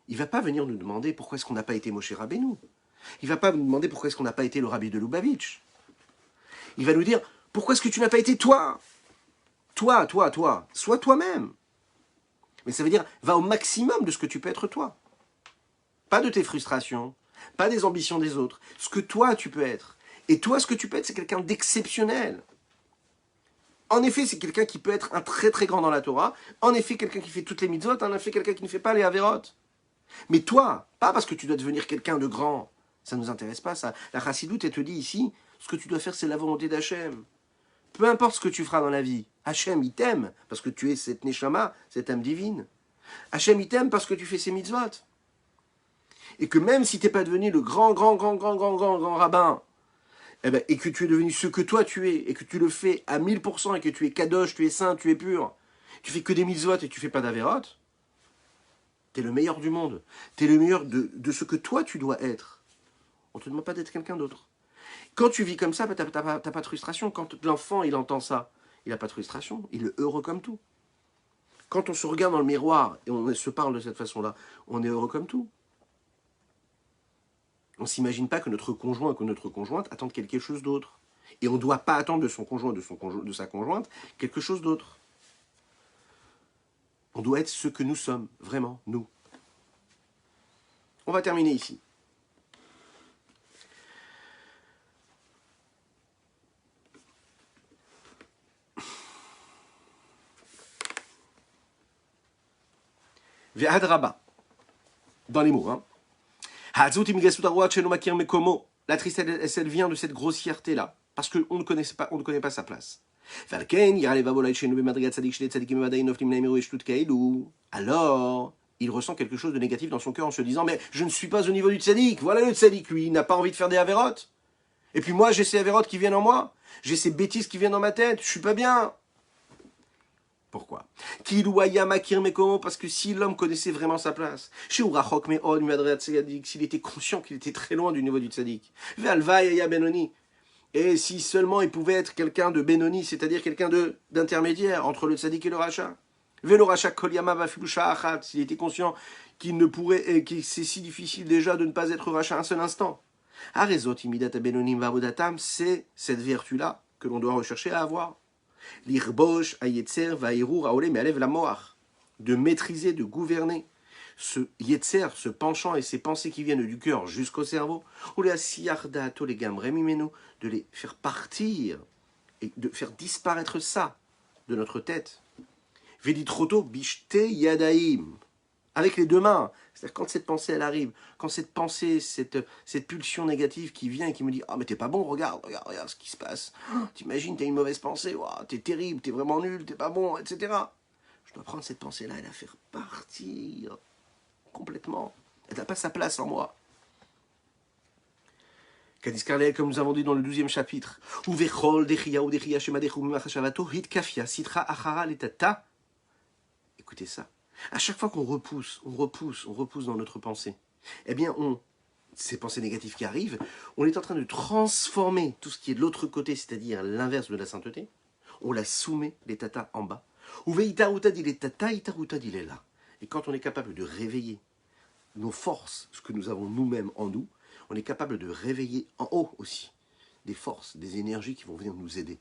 il ne va pas venir nous demander pourquoi est-ce qu'on n'a pas été Moshe Rabbeinu. Il ne va pas nous demander pourquoi est-ce qu'on n'a pas été le Rabbi de Lubavitch. Il va nous dire, pourquoi est-ce que tu n'as pas été toi? Toi, sois toi-même. Mais ça veut dire, va au maximum de ce que tu peux être toi. Pas de tes frustrations, pas des ambitions des autres. Ce que toi, tu peux être. Et toi, ce que tu peux être, c'est quelqu'un d'exceptionnel. En effet, c'est quelqu'un qui peut être un très très grand dans la Torah. En effet, quelqu'un qui fait toutes les mitzvot. En effet, quelqu'un qui ne fait pas les averot. Mais toi, pas parce que tu dois devenir quelqu'un de grand. Ça ne nous intéresse pas, ça. La chassidoute, elle te dit ici, ce que tu dois faire, c'est la volonté d'Hachem. Peu importe ce que tu feras dans la vie, Hachem, il t'aime, parce que tu es cette neshama, cette âme divine. Hachem, il t'aime parce que tu fais ses mitzvot. Et que même si tu n'es pas devenu le grand rabbin, eh ben, et que tu es devenu ce que toi tu es, et que tu le fais à 1000%, et que tu es kadosh, tu es saint, tu es pur, tu fais que des mitzvot et tu fais pas d'averot, tu es le meilleur du monde. Tu es le meilleur de ce que toi tu dois être. On ne te demande pas d'être quelqu'un d'autre. Quand tu vis comme ça, ben, tu n'as pas de frustration. Quand l'enfant il entend ça, il n'a pas de frustration, il est heureux comme tout. Quand on se regarde dans le miroir et on se parle de cette façon-là, on est heureux comme tout. On ne s'imagine pas que notre conjoint ou que notre conjointe attendent quelque chose d'autre. Et on ne doit pas attendre de son conjoint de sa conjointe quelque chose d'autre. On doit être ce que nous sommes, vraiment, nous. On va terminer ici. Ve'adraba, dans les mots, hein. La tristesse, elle vient de cette grossièreté-là, parce qu'on ne connaît pas sa place. Alors, il ressent quelque chose de négatif dans son cœur en se disant, mais je ne suis pas au niveau du tzaddik. Voilà le tzaddik, lui, il n'a pas envie de faire des avérotes. Et puis moi, j'ai ces avérotes qui viennent en moi. J'ai ces bêtises qui viennent dans ma tête. Je suis pas bien. Pourquoi? Parce que si l'homme connaissait vraiment sa place, s'il était conscient qu'il était très loin du niveau du tzaddik, et si seulement il pouvait être quelqu'un de Benoni, c'est-à-dire quelqu'un d'intermédiaire entre le tzaddik et le rachat, s'il était conscient qu'il ne pourrait, et que c'est si difficile déjà de ne pas être rachat un seul instant. C'est cette vertu-là que l'on doit rechercher à avoir. L'irbosh, ayetzer, vaïrour, aolé, mais la moach. De maîtriser, de gouverner ce yetzer, ce penchant et ces pensées qui viennent du cœur jusqu'au cerveau, ou les asiyarda, tous les gamremimeno, de les faire partir et de faire disparaître ça de notre tête. Veditroto bishte yadaim, avec les deux mains. C'est-à-dire quand cette pensée elle arrive, quand cette pensée, cette pulsion négative qui vient et qui me dit « Ah mais t'es pas bon, regarde ce qui se passe. T'imagines, t'as une mauvaise pensée, wow, t'es terrible, t'es vraiment nul, t'es pas bon, etc. » Je dois prendre cette pensée-là et la faire partir complètement. Elle n'a pas sa place en moi. Kadis Karleel, comme nous avons dit dans le 12e chapitre, « Uvechol dechia ou dechia shemadechu mimachashavato hit kafia sitra achara letata. » Écoutez ça. À chaque fois qu'on repousse, on repousse, on repousse dans notre pensée, eh bien, ces pensées négatives qui arrivent, on est en train de transformer tout ce qui est de l'autre côté, c'est-à-dire l'inverse de la sainteté. On la soumet, les tatas, en bas. Ou veïtaroutad, il est tata, itaroutad, il est là. Et quand on est capable de réveiller nos forces, ce que nous avons nous-mêmes en nous, on est capable de réveiller en haut aussi des forces, des énergies qui vont venir nous aider.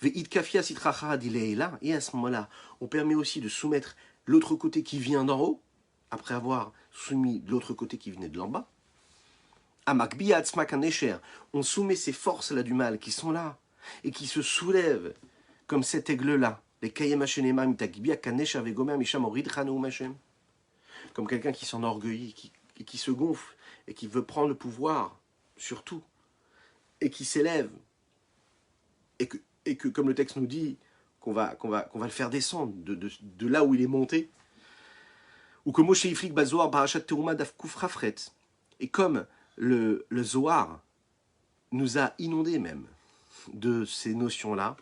Veïtkafia sitracha, il est là. Et à ce moment-là, on permet aussi de soumettre l'autre côté qui vient d'en haut, après avoir soumis l'autre côté qui venait de l'en bas. On soumet ces forces-là du mal qui sont là et qui se soulèvent comme cet aigle-là. Comme quelqu'un qui s'enorgueillit, qui se gonfle et qui veut prendre le pouvoir sur tout et qui s'élève et que comme le texte nous dit, qu'on va le faire descendre de là où il est monté. Ou que Moshe Iflik Bazoar Barachat Terouma Dafkouf Rafret. Et comme le Zohar nous a inondés même de ces notions-là,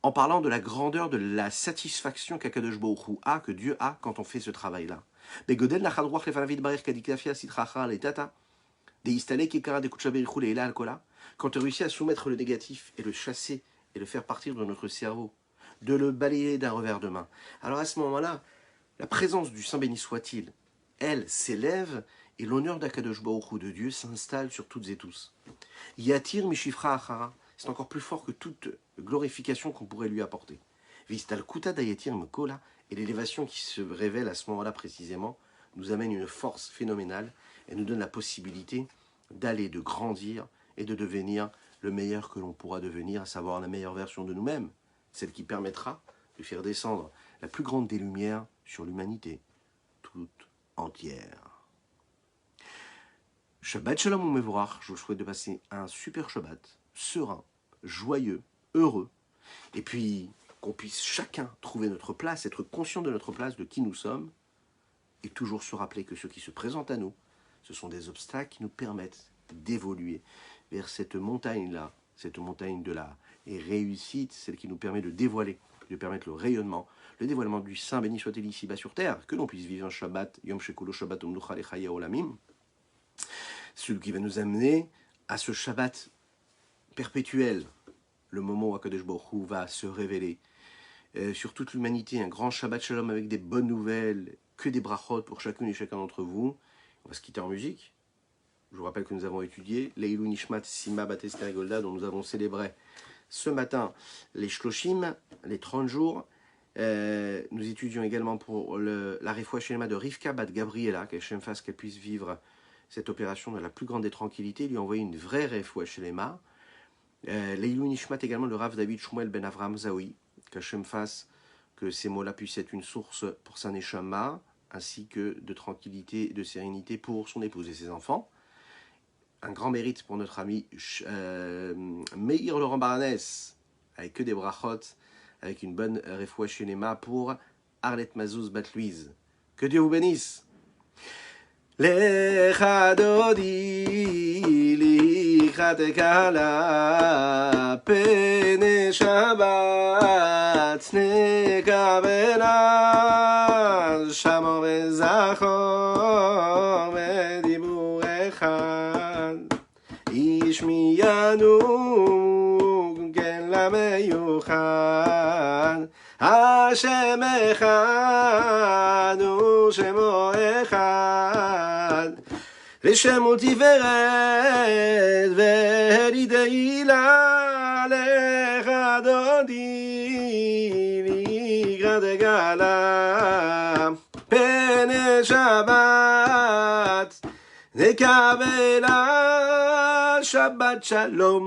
en parlant de la grandeur, de la satisfaction qu'Akadosh Baruch Hu a, que Dieu a quand on fait ce travail-là. Quand on réussit à soumettre le négatif et le chasser et le faire partir de notre cerveau, de le balayer d'un revers de main. Alors à ce moment-là, la présence du Saint béni soit-il, elle s'élève et l'honneur d'Akadosh Baruch Hu de Dieu s'installe sur toutes et tous. Yatir mishifra achara, c'est encore plus fort que toute glorification qu'on pourrait lui apporter. Vistal kuta dayatir mekola, et l'élévation qui se révèle à ce moment-là précisément nous amène une force phénoménale et nous donne la possibilité d'aller, de grandir et de devenir le meilleur que l'on pourra devenir, à savoir la meilleure version de nous-mêmes, celle qui permettra de faire descendre la plus grande des lumières sur l'humanité toute entière. Shabbat Shalom Umevorach, je vous souhaite de passer un super Shabbat, serein, joyeux, heureux, et puis qu'on puisse chacun trouver notre place, être conscient de notre place, de qui nous sommes, et toujours se rappeler que ce qui se présente à nous, ce sont des obstacles qui nous permettent d'évoluer vers cette montagne-là, cette montagne de la réussite, celle qui nous permet de dévoiler, de permettre le rayonnement, le dévoilement du Saint béni soit-il ici-bas sur terre, que l'on puisse vivre un Shabbat, Yom Shekulo Shabbat Umnucha Lechaya Olamim, celui qui va nous amener à ce Shabbat perpétuel, le moment où Akadosh Baruch Hu va se révéler sur toute l'humanité, un grand Shabbat Shalom avec des bonnes nouvelles, que des brachot pour chacune et chacun d'entre vous. On va se quitter en musique. Je vous rappelle que nous avons étudié Leilou Nishmat Sima Bat Esther Golda, dont nous avons célébré ce matin les Shloshim, les 30 jours. Nous étudions également pour la Refoua Shelema de Rivka Bat Gabriela, qu'Hachem fasse qu'elle puisse vivre cette opération dans la plus grande des tranquillités, lui envoyer une vraie Refoua Shelema. Leilou Nishmat également le Rav David Shmuel Ben Avram Zawi, qu'Hachem fasse que ces mots-là puissent être une source pour sa neshama, ainsi que de tranquillité et de sérénité pour son épouse et ses enfants. Un grand mérite pour notre ami Meir Laurent Baranès, avec que des brachot, avec une bonne refoua shelema pour Arlette Mazouz Batlouise. Que Dieu vous bénisse. Lecha dodi lichat kala pene Shabbat nekabela shamo vezachor vedibur echad ishmiyanu ken lameyuchad Hashem echad u'shemo echad V'shemo tiferet v'hidei lecha dodi v'ikrat gala pene Shabbat nekabela Shabbat Shalom.